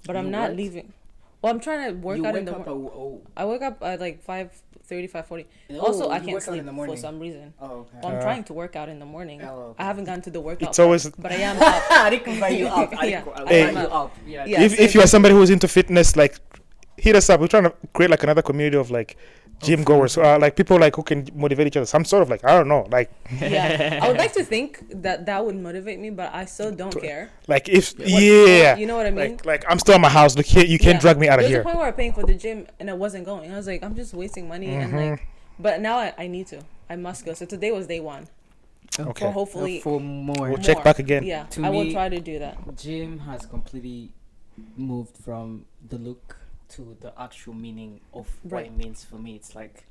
but I'm You not what? leaving. Well, I'm trying to work You out in wake the up morning. at, I wake up at like 5:30, 5:40. Oh, Also, I you can't work out in sleep the for morning. some reason. Oh, okay. Well, I'm trying to work out in the morning. Oh, okay. I haven't gotten to the workout. It's part, always- but I am up. I can buy you up. Yeah. I'll Hey. buy you up. Yeah. Yeah. if you are somebody who's into fitness, like hit us up. We're trying to create like another community of like gym goers, like people like who can motivate each other. Some sort of like I don't know, like Yeah, I would like to think that would motivate me, but I still don't care. like if What- yeah, you know what I mean? like I'm still at my house. Look here, you can't Yeah. drag me out of There's here. a point where I paying for the gym and I wasn't going. I was like, I'm just wasting money and like, but now I need to. I must go. So today was day one. Okay. For hopefully For more. We'll check back again. Yeah, To I will me- try to do that. Gym has completely moved from the look to the actual meaning of what Right. it means for me. It's like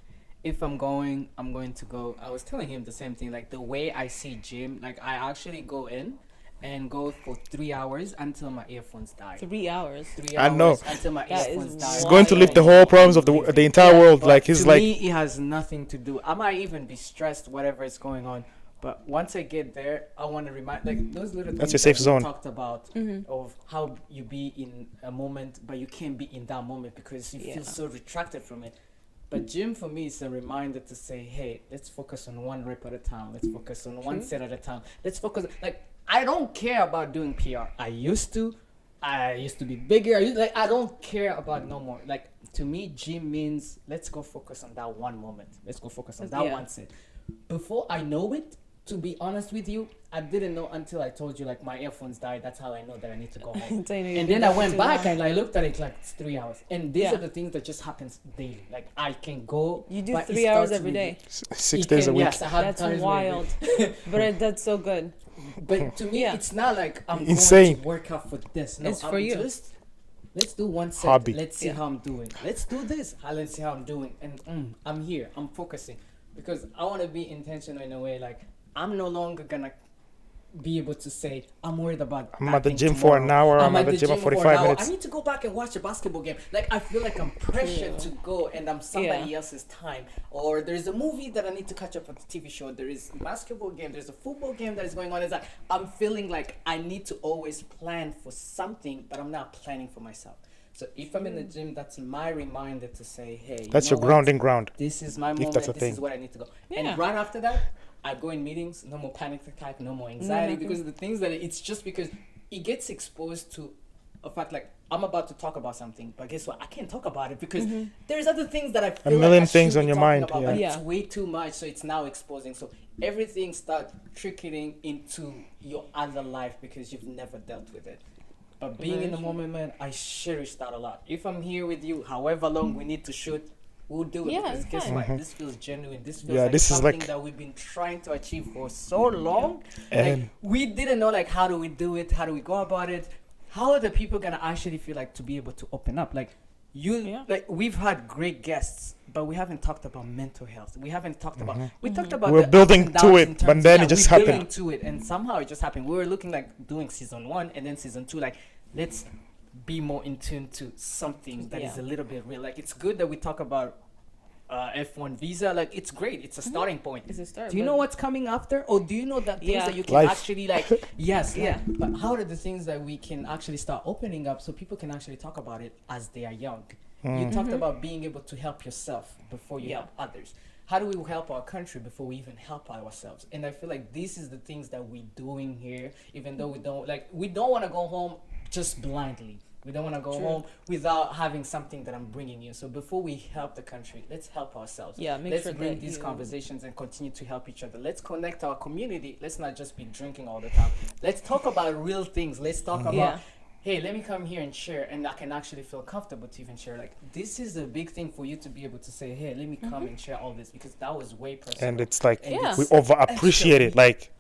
if I'm going to go. I was telling him the same thing. Like the way I see gym, like I actually go in and go for 3 hours until my earphones die. 3 hours. 3 I hours know. until my That earphones is die. He's going to lift the whole problems of the entire Yeah, world. but Like he's to like me, it has nothing to do. I might even be stressed, whatever is going on. But once I get there, I want to remind like those little That's things your safe that we zone. talked about of how you be in a moment, but you can't be in that moment because you Yeah. feel so retracted from it. But gym for me is a reminder to say, hey, let's focus on one rep at a time. Let's focus on one set at a time. Let's focus. Like I don't care about doing PR. I used to be bigger. I don't care about no more. Like to me, gym means let's go focus on that one moment. Let's go focus on that Yeah. one set. Before I know it, to be honest with you, I didn't know until I told you like my earphones died. That's how I know that I need to go home. So you know you've And been then I there went too back long. and I looked at it like it's 3 hours. And these Yeah. are the things that just happens daily. Like I can go. You do but it 3 hours starts every with- day. 6 it days a can- week. Yes, I have That's times where wild. That's so good. But to me, Yeah. it's not like I'm Insane. going to work out for this. No, It's I'm for you. just let's do one set. Hobby. Let's see Yeah. how I'm doing. Let's do this. Let's see how I'm doing. And I'm here. I'm focusing because I want to be intentional in a way. Like I'm no longer gonna be able to say I'm worried about. I'm that at the thing gym for an tomorrow. hour. I'm at the gym for an 45 hour. minutes. I need to go back and watch a basketball game. Like I feel like I'm pressured to go, and I'm somebody else's time. Or there's a movie that I need to catch up on the TV show. There is a basketball game. There's a football game that is going on. It's like I'm feeling like I need to always plan for something, but I'm not planning for myself. So if I'm in the gym, that's my reminder to say, hey, That's you your know what? grounding ground. This is my If moment. that's a This thing. is what I need to go. Yeah. And right after that, I go in meetings. No more panic attack. No more anxiety. Because the things that it's just because it gets exposed to a fact like I'm about to talk about something, but guess what? I can't talk about it because there's other things that I feel million like I things should on be your talking mind, about, yeah. but Yeah. it's way too much, so it's now exposing. So everything starts trickling into your other life because you've never dealt with it. But being in the moment, man, I cherish that a lot. If I'm here with you, however long we need to shoot, we'll do it. Yeah, Because it's guess fine. what? This feels genuine. This feels Yeah, like this is something like- that we've been trying to achieve for so long. And- Like we didn't know like how do we do it? How do we go about it? How are the people gonna actually feel like to be able to open up? Like like we've had great guests, but we haven't talked about mental health. We haven't talked about we talked about We're the building ups and to downs it, in but terms- then it just we're happened. building to it, and somehow it just happened. We were looking like doing season 1 and then season 2, like let's be more in tune to something that is Yeah. a little bit real. Like it's good that we talk about F1 visa. Like it's great. It's a starting point. It's a start. Do you but- know what's coming after, or do you know that things Yeah. that you can Life. actually like? Yes, Yeah. But how are the things that we can actually start opening up so people can actually talk about it as they are young? You talked about being able to help yourself before you Yeah. help others. How do we help our country before we even help ourselves? And I feel like this is the things that we're doing here, even though we don't want to go home just blindly. We don't want to go True. home without having something that I'm bringing you. So before we help the country, let's help ourselves. Yeah, make Let's sure bring that these you- conversations and continue to help each other. Let's connect our community. Let's not just be drinking all the time. Let's talk about real things. Let's talk about, Yeah. hey, let me come here and share, and I can actually feel comfortable to even share. Like, this is a big thing for you to be able to say, hey, let me come and share all this, because that was way personal. And it's like And Yeah. we it's over appreciate it. Like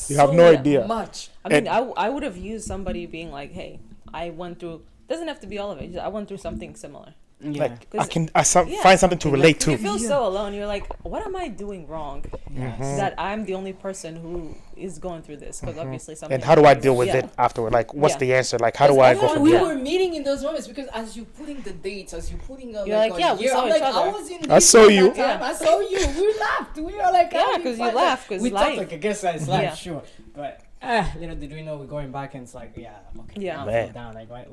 you have so no idea. much. I mean, And- I would have used somebody being like, hey, I went through, doesn't have to be all of it, just, I went through something similar. Yeah. like I 'Cause- can yeah. find something to relate You to. feel so alone. You're like, what am I doing wrong? Yes. That I'm the only person who is going through this, because obviously something. And how do I deal with Yeah. it afterward? Like, what's Yeah. the answer? Like, how do I go Because from we there? were meeting in those moments, because as you putting the dates, as you putting You're like, a yeah, we year, saw I'm each like, I other. was in. I this saw at you. that time. I saw you. We laughed. We were like, Yeah, having 'cause you fun. laugh, 'cause we life. talked like, I guess that's life, Yeah. sure, but little did we know we're going back, and it's like, yeah, okay, Yeah. now I Man. feel down, like, like,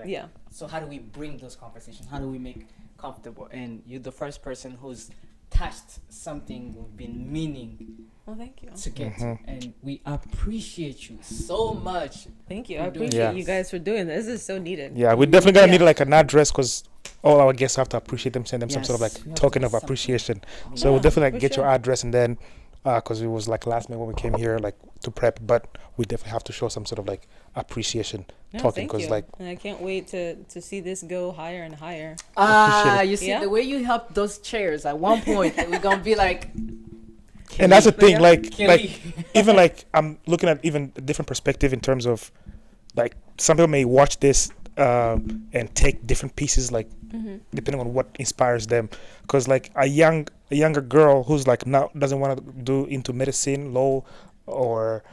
Yeah. So how do we bring those conversations? How do we make comfortable? And you're the first person who's touched something we've been meaning Well, thank you. to get to, and we appreciate you so much. Thank you. for I doing appreciate this. you guys for doing this. This is so needed. Yeah, we're definitely gonna Yeah. need like an address because all our guests have to appreciate them, send them some sort of Yes, like we have to token do of something. appreciation. So Yeah, we'll definitely like for get your sure. address, and then because it was like last minute when we came here like to prep, but we definitely have to show some sort of like appreciation No, talking thank because you. like And I can't wait to see this go higher and higher. Appreciate it. You see Yeah. the way you helped those chairs. At one point, we're gonna be like, and that's the thing Yeah. like Kelly. even like I'm looking at even a different perspective in terms of like some people may watch this and take different pieces like depending on what inspires them because like a younger girl who's like now doesn't want to do into medicine law or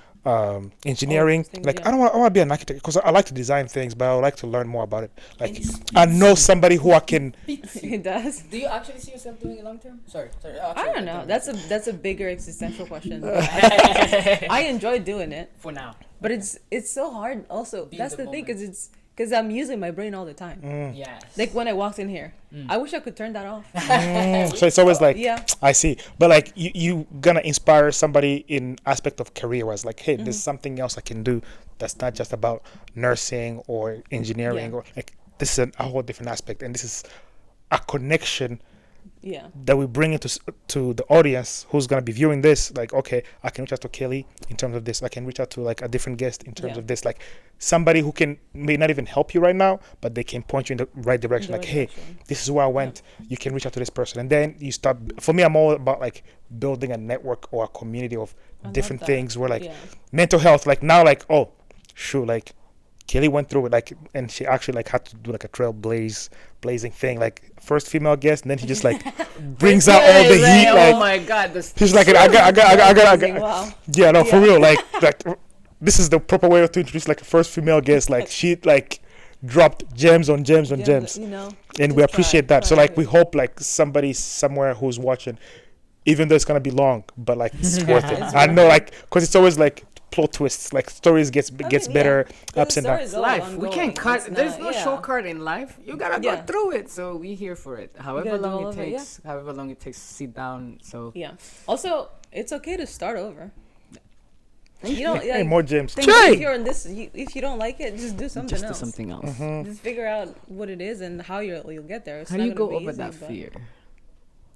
engineering things, like yeah. I want to be an architect because I like to design things but I would like to learn more about it like I know somebody who I can It does. Do you actually see yourself doing it long term? Sorry. I don't know. That's a bigger existential question. I enjoy doing it, for now. but it's so hard. Also, Be in that's the the thing, moment. because I'm using my brain all the time. Yes. Like when I walked in here, I wish I could turn that off. so it's always like Yeah. I see but like you gonna inspire somebody in aspect of career wise like hey there's something else I can do that's not just about nursing or engineering Yeah. or like this is a whole different aspect and this is a connection Yeah. that we bring into to the audience who's gonna be viewing this like okay I can reach out to Kelly in terms of this I can reach out to like a different guest in terms Yeah. of this like somebody who can may not even help you right now but they can point you in the right direction The like right hey direction. this is where I went you can reach out to this person and then you start for me I'm all about like building a network or a community of I love different that. things where like Yeah. mental health like now like oh shoot like Kelly went through it like and she actually like had to do like a blazing thing like first female guest and then she just like brings out all the heat Oh like my God. This. she's like I got Amazing, wow. yeah no for Yeah. real like this is the proper way to introduce like a first female guest like she like dropped gems on gems on Yeah, gems You know. and we just appreciate try that so to like do we it. hope like somebody somewhere who's watching even though it's gonna be long but like it's worth it It's I worth know it. like because it's always like plot twists like stories gets I gets mean, better The ups and story downs is always Life. We ongoing. can't cut. It's There's not- no yeah. shortcut in life. You gotta Yeah. go through it. So we here for it. However gotta do long all it of it, yeah. takes. However long it takes to sit down. So Yeah. Also, it's okay to start over. You don't. hey Like, more gems if Jay! you're in this, if you don't like it, just do something just do else. something else. Just figure out what it is and how you'll get there. It's How not do you gonna go be over easy, that but fear?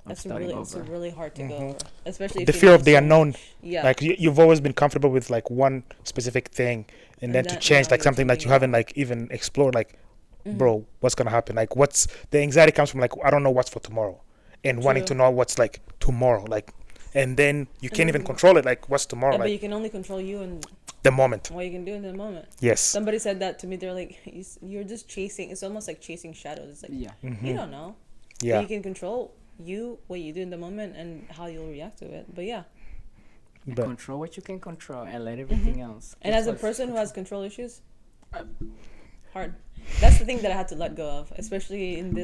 That's starting really it's over. really hard to go over, especially if the you fear know of the so unknown much. Yeah. like you've always been comfortable with like one specific thing and then to that change now like you're something that you changing. haven't like even explored like bro what's gonna happen like what's the anxiety comes from like I don't know what's for tomorrow and wanting to True. know what's like tomorrow like and then you can't even then- control it like what's tomorrow Yeah, but like you can only control you and the moment what you can do in the moment. yes Somebody said that to me. They're like, "You're just chasing. It's almost like chasing shadows. It's like Yeah. you don't know. But yeah you can control what you do in the moment and how you'll react to it. But yeah, but Control what you can control and let everything else. and just as a like person who has control issues, hard. That's the thing that I had to let go of, especially in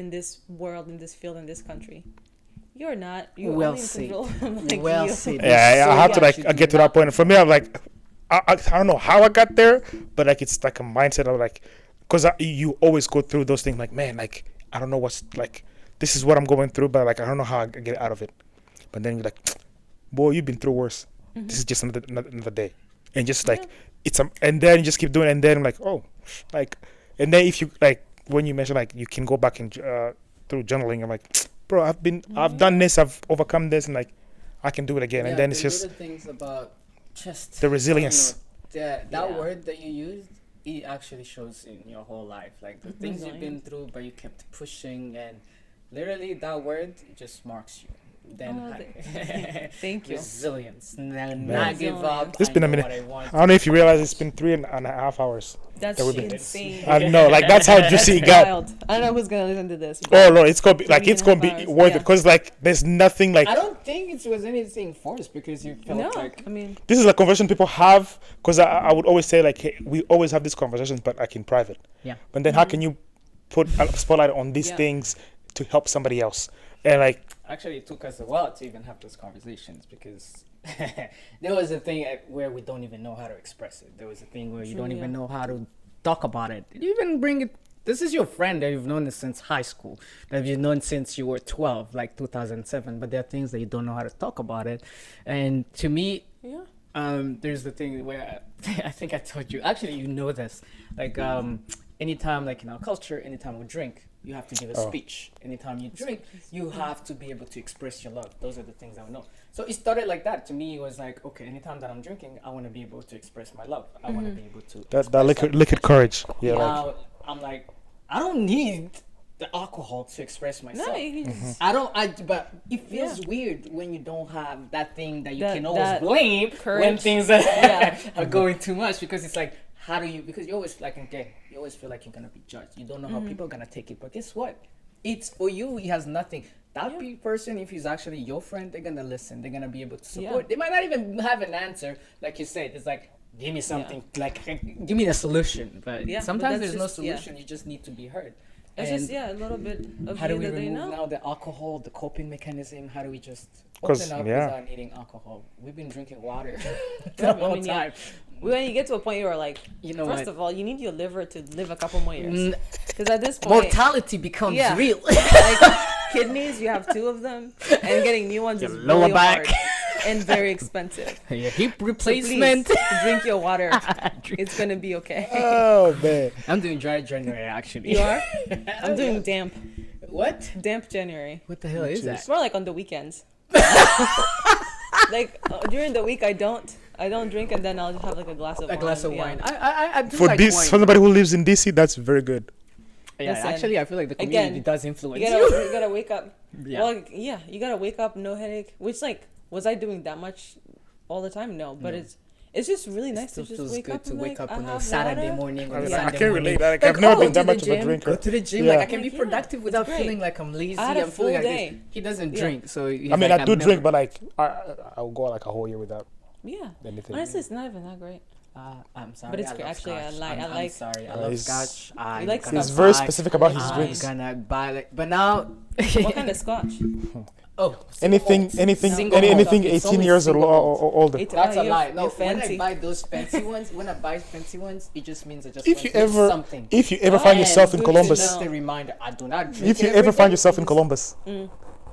this world, in this field, in this country. You're not. You're Well only in said. control of, like, Well you. said. yeah So I have to you like actually get do to that not- point and for me I'm like I don't know how I got there but like it's like a mindset of like because you always go through those things like man like I don't know what's like this is what I'm going through but like I don't know how I get out of it but then you're like boy you've been through worse this is just another day and just like it's and then you just keep doing it and then I'm like oh like And then if you like when you mention like you can go back and through journaling, I'm like, bro, I've done this, I've overcome this, and like I can do it again. And then it's just little things about just the resilience. That word that you used, it actually shows in your whole life, like the things you've been through, but you kept pushing, and literally that word just marks you. Then thank you. Resilience, not give up. It's been a minute. I don't know if you realize it's been 3.5 hours. That's insane. I know, like that's how juicy it got. Wild. I don't know who's gonna listen to this. Oh no, it's gonna be like it's gonna be worth it because like there's nothing like. I don't think it was anything forced because you felt like. I mean, this is a conversation people have because I would always say like, hey, we always have these conversations, but like in private. Yeah. But then how can you put a spotlight on these things to help somebody else? And like. Actually, it took us a while to even have those conversations because there was a thing where we don't even know how to express it. There was a thing where you don't even know how to talk about it. You even bring it. This is your friend that you've known since high school, that you've known since you were 12, like 2007. But there are things that you don't know how to talk about it. And to me, there's the thing where I think I told you. Actually, you know this. Like anytime, like in our culture, anytime we drink, you have to give a speech. Anytime you drink, you have to be able to express your love. Those are the things I would know. So it started like that. To me, it was like, okay, anytime that I'm drinking, I want to be able to express my love. I want to be able to. That liquid courage. Yeah. Now, like. I'm like, I don't need the alcohol to express myself. no, you just, But it feels weird when you don't have that thing that you That- can always that blame courage. when things are going too much, because it's like, how do you, because you always like, okay, you always feel like you're gonna be judged. You don't know how people are gonna take it, but guess what? It's for you. It has nothing. That person, if he's actually your friend, they're gonna listen. They're gonna be able to support. They might not even have an answer, like you said. It's like, give me something, like give me a solution. But sometimes there's no solution. You just need to be heard. it's just a little bit of How do you we that they remove know. now the alcohol, the coping mechanism? How do we just 'Cause, open up yeah. without needing alcohol? We've been drinking water Yeah, the whole time. When you get to a point where like, You know first what? of all, you need your liver to live a couple more years. N- Because at this point, Mortality becomes Yeah. real. like kidneys, you have 2 of them, and getting new ones Your is lower really back. hard and very expensive. Your hip So replacement. please, drink your water. It's gonna be okay. Oh man. I'm doing dry January actually. You are? I'm doing damp What? January. What the hell is that? It's more like on the weekends. Like during the week, I don't drink, and then I'll just have like a glass of A glass of yeah. wine. I do For like this, wine. for somebody who lives in DC, that's very good. Yeah, Listen, actually, I feel like the community again, does influence You you. gotta wake up. Yeah. Well, yeah, you gotta wake up, no headache. Which like, was I doing that much all the time? No, but it's just really nice to Still just feels wake good up to and wake like, up I on a have Saturday water. morning. I, Or mean, a I Sunday can't morning. relate. Like, Like, I've never oh, been to that the much of a gym. drinker. Go to the gym. Yeah. Like I can be Like, productive without great. feeling like I'm lazy. I had a I'm feeling full like day. he doesn't Yeah. drink, so he's I mean, like, I do I've drink, never- but like I'll go like a whole year without Yeah. anything. Honestly, it's not even that great. I'm sorry. But it's I great. love Actually, I scotch. like- I I'm like- sorry. I Uh, love he's- scotch. I'm like gonna He's scotch. very buy- specific about his I'm I'm drinks. gonna buy it, but now. What kind of scotch? Oh, Anything, single anything, malt. anything It's 18 only years or, single malt. or older. That's a you're- lie. No, you're when I fancy. buy those fancy ones, it just means I just If want you to eat ever, something. if you ever find Oh, yourself in good to Columbus, know. Just a reminder, I do not drink. if you it ever every find day. yourself in Columbus,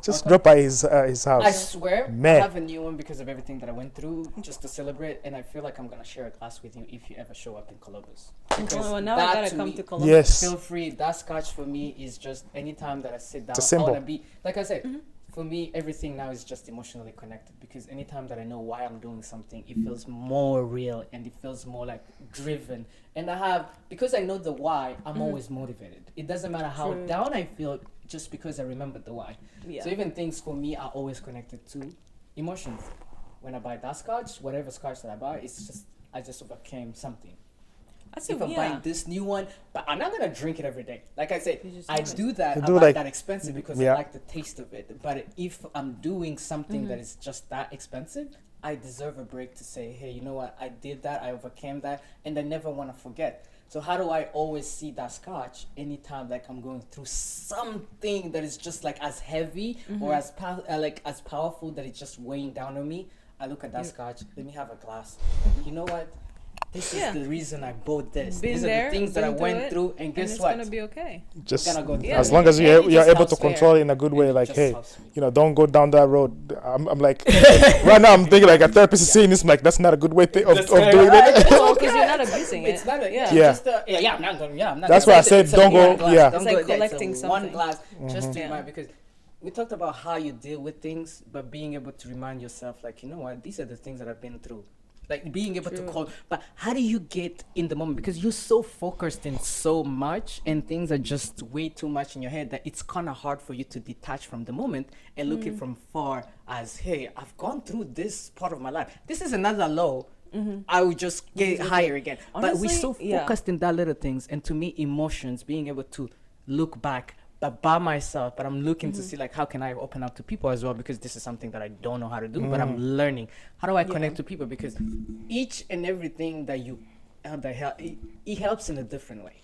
just Okay. drop by his I house. swear, Man. I have a new one because of everything that I went through, just to celebrate, and I feel like I'm gonna share a glass with you if you ever show up in Columbus. Because Well, now that I gotta to come me- to Columbus. Yes. Feel free. That scotch for me is just anytime that I sit down, a symbol. I wanna be like I said. For me, everything now is just emotionally connected because anytime that I know why I'm doing something, it feels more real and it feels more like driven. And because I know the why, I'm always motivated. It doesn't matter how True. down I feel, just because I remember the why. Yeah. So even things for me are always connected to emotions. When I buy that scotch, whatever scotch that I buy, it's just I just overcame something. I say, If I'm yeah. buying this new one, but I'm not gonna drink it every day. Like I said, You just I have it. do that. You I do buy like- that expensive because yeah. I like the taste of it. But if I'm doing something that is just that expensive, I deserve a break to say, hey, you know what? I did that. I overcame that, and I never want to forget. So how do I always see that scotch anytime like I'm going through something that is just like as heavy or as as powerful that it's just weighing down on me? I look at that scotch. Let me have a glass. You know what? this is the reason I bought this. Been These are there, the things that I been went through, and guess it's what? gonna be okay. Just Gonna go through as it. long as And you're it you're just able helps to control it in a good way, It like, just hey, helps me. you know, don't go down that road. I'm like, right now I'm thinking like a therapist is saying this, I'm like, that's not a good way of doing it. Well, because you're not abusing it. It's not a, Yeah. Yeah. Just I'm not going. Yeah, I'm not. That's gonna why I say said it's a don't go- one glass, yeah. don't It's like go there. collecting It's a one something. glass just to Yeah. remind, because we talked about how you deal with things, but being able to remind yourself, like, you know what, these are the things that I've been through. Like being able to True. call, but how do you get in the moment? Because you're so focused in so much, and things are just way too much in your head that it's kind of hard for you to detach from the moment and look it from far as, hey, I've gone through this part of my life. This is another low. I will just get higher again. But we're Honestly, so yeah. focused in that little things, and to me, emotions, being able to look back, but by myself, but I'm looking to see like how can I open up to people as well, because this is something that I don't know how to do, but I'm learning. How do I connect to people? Because each and everything that you it helps in a different way.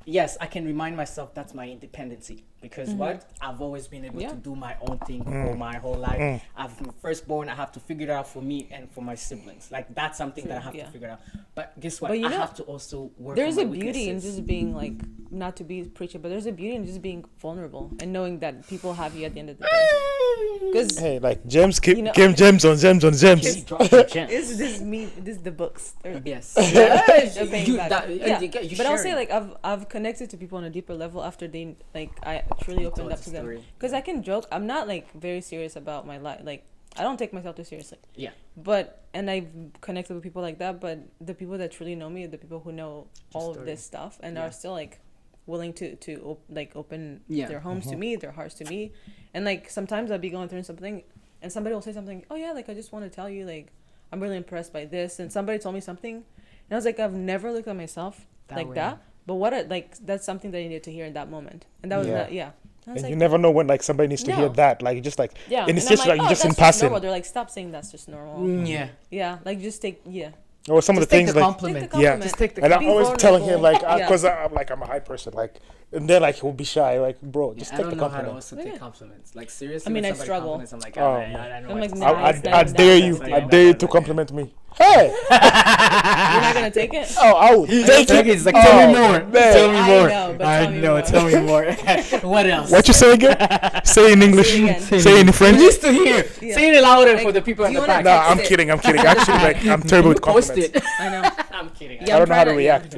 Yes, I can remind myself that's my independency, because what I've always been able to do my own thing for my whole life. I'm firstborn. I have to figure it out for me and for my siblings. Like that's something that I have to figure out. But guess what? But you I know, have to also work. There's on a my beauty in weaknesses. just being like, not to be preachy, but there's a beauty in just being vulnerable and knowing that people have you at the end of the day. Because Hey, like gems came, You know- came gems on gems on gems. Keep dropping gems. this is me. This is the books. They're- Yes. they're paying You- back. that- Yeah. you But I'll say sharing. like I've connected to people on a deeper level after they like I truly opened told up the to them. story. Because I can joke. I'm not like very serious about my life. Like I don't take myself too seriously. Yeah. But and I've connected with people like that. But the people that truly know me are the people who know all of story. this stuff and Yeah. are still like willing to open Yeah. their homes to me, their hearts to me. And like sometimes I'll be going through something and somebody will say something, oh yeah, like I just want to tell you like I'm really impressed by this, and somebody told me something and I was like, I've never looked at myself That like way. that, but what like that's something that I needed to hear in that moment. And that was Yeah. that. Yeah. And I was And like, you never know when like somebody needs to hear No. that. Like just like yeah. in And the I'm situation, like, oh, you just in that's passing. normal. They're like, stop saying that's just normal. Yeah. Yeah, like just take Or some of Just the take things the like compliment. Take the yeah. compliment. Just take the And I'm Be always telling him like vulnerable. Yeah. because I'm like I'm a high person like and then like he'll be shy like bro just I take don't the know how to compliment. also Yeah. take compliments. Like seriously, I mean, when I somebody struggle. compliments, I'm like, Oh, I don't know. I'm what like, to nah, say. Nice, I that- dare that- you. that's I it. dare you to compliment me. Hey, You're not gonna take it? oh, I will take it. It's like, Oh, tell me more. man. Tell me I more. know, but I tell me know. more. Tell me more. What else? What you say again? Say in English. Say it again. Say it in We French. used to hear. Yeah. Say it louder Like, for the people do in you the wanna back. No, text I'm it? kidding. I'm kidding. Actually, like I'm terrible with Post compliments. it. I know. I'm kidding. Yeah, I don't know how to I'm react.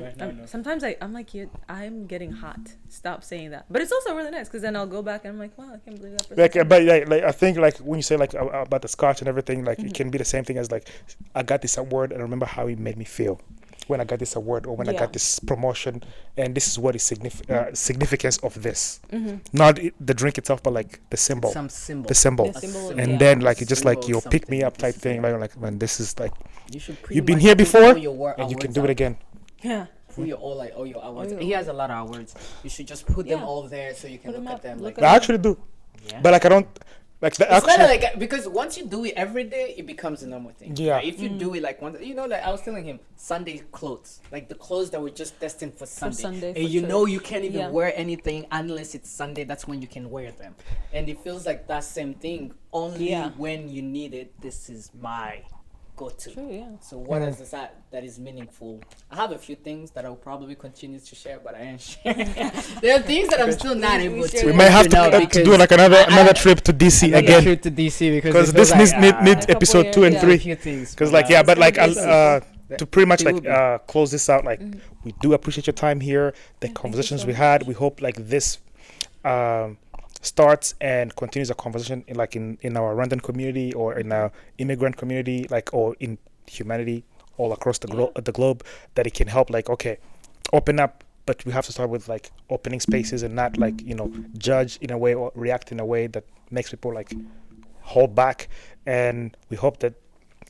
Sometimes I'm like, I'm getting hot. Stop saying that. But it's also really nice because then I'll go back and I'm like, wow, I can't believe that person. Like, said but like I think like when you say like about the scotch and everything, like Mm-hmm. it can be the same thing as like I got this award and I remember how it made me feel when I got this award or when I Yeah. got this promotion, and this is what is significance of this. Mm-hmm. Not the drink itself, but like the symbol, Some symbol. the symbol. The symbol of- And yeah. then like it's just like Symbol your of pick me something. up type thing, like when this is like You should you've been pretty here much put before all your and you can awards do it out. again. Yeah. Put your all your awards. your He has a lot of awards. You should just put them Yeah. all there so you can Put 'em look at up, them. look Like, I actually do, yeah. but like I don't like the It's actual. not like because once you do it every day, it becomes a normal thing. Yeah. Like, if you do it like once, like I was telling him, Sunday clothes, like the clothes that were just destined for Sunday, Sunday, and for you church. know you can't even Yeah. wear anything unless it's Sunday. That's when you can wear them, and it feels like that same thing. Only Yeah. when you need it. This is my go-to. True, yeah. So what is that is meaningful? I have a few things that I'll probably continue to share, but I ain't sharing. There are things that I'm still not We able share to. We might have now to because do like another trip to DC another again. trip to DC Because it this feels needs like, need a couple episode years, 2 and yeah. 3. few things. Because like yeah, but like gonna be to pretty much It like will be. close this out. Like we do appreciate your time here, the you conversations so we had. We hope like this starts and continues a conversation in our random community or in our immigrant community, like or in humanity all across the globe, that it can help like okay, open up. But we have to start with like opening spaces and not like judge in a way or react in a way that makes people like hold back. And we hope that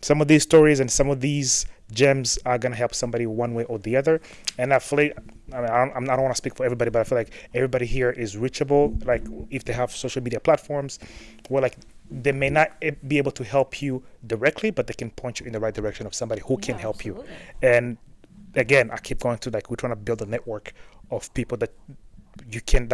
some of these stories and some of these gems are gonna help somebody one way or the other. And I feel, I don't want to speak for everybody, but I feel like everybody here is reachable. Like if they have social media platforms, where like they may not be able to help you directly, but they can point you in the right direction of somebody who can help you. And again, I keep going to like we're trying to build a network of people that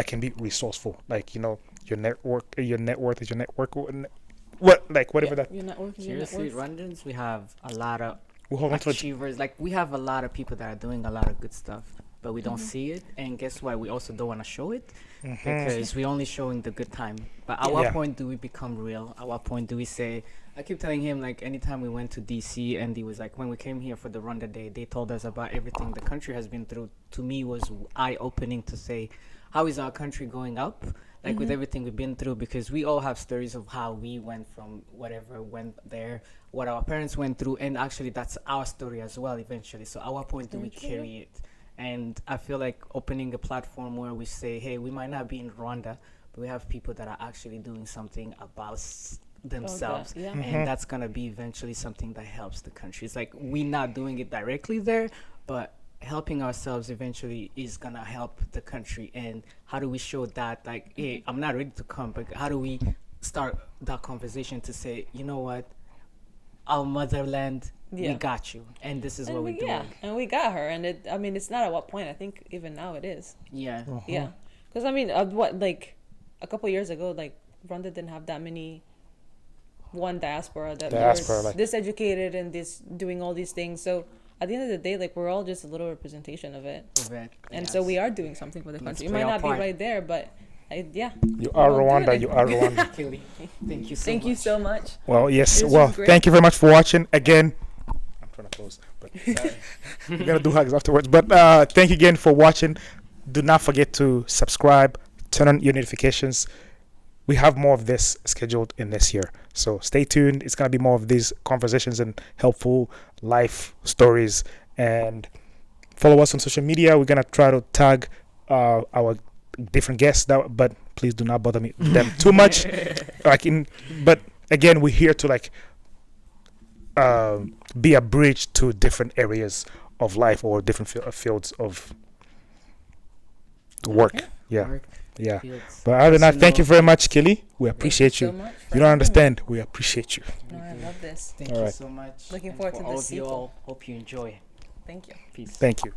can be resourceful. Like your network, your net worth is your network. Whatever that. Your network is your Seriously, network. Rwandans, we have a lot of We hold on to it. achievers. Like we have a lot of people that are doing a lot of good stuff, but we don't see it. And guess what? We also don't want to show it because we're only showing the good time. But at what Yeah. point do we become real? At what point do we say? I keep telling him like anytime we went to DC, and he was like, when we came here for the Rwanda Day, they told us about everything the country has been through. To me, was eye opening to say, how is our country going up? Like with everything we've been through, because we all have stories of how we went from whatever went there, what our parents went through, and actually that's our story as well eventually. So at what point do we carry it? And I feel like opening a platform where we say, hey, we might not be in Rwanda, but we have people that are actually doing something about themselves, yeah. and that's gonna be eventually something that helps the country. It's like we're not doing it directly there, but helping ourselves eventually is gonna help the country. And how do we show that, like, hey, I'm not ready to come, but how do we start that conversation to say, you know what, our motherland, we Yeah. got you, and this is And what we, we're doing. yeah, and we got her, and it. I mean, it's not at what point. I think even now it is. Yeah. Yeah, because I mean, what like a couple years ago, like Rwanda didn't have that many diaspora that Diaspora, were like- this educated and this doing all these things. So at the end of the day, like we're all just a little representation of it, and so we are doing something for the country. It play might our not be part. right there, but yeah. You are Well, Rwanda. good. You are Rwanda. Kelly, thank you so Thank much. you so much. Well, yes. This Well, was great. thank you very much for watching. Again, I'm trying to close, but we're gonna do hugs afterwards. But thank you again for watching. Do not forget to subscribe, turn on your notifications. We have more of this scheduled in this year, so stay tuned. It's gonna be more of these conversations and helpful life stories. And follow us on social media. We're gonna try to tag our different guests, but please do not bother them too much. But again, we're here to like be a bridge to different areas of life or different fields of work. Yeah, Work, yeah. fields. But other than that, thank you very Personal. much, Kelly. We appreciate Thank you you. so much for You having don't me. understand. We appreciate you. No, I love this. Thank All you right. so much. Looking And forward for to all the of you sequel. all, hope you enjoy. Thank you. Peace. Thank you.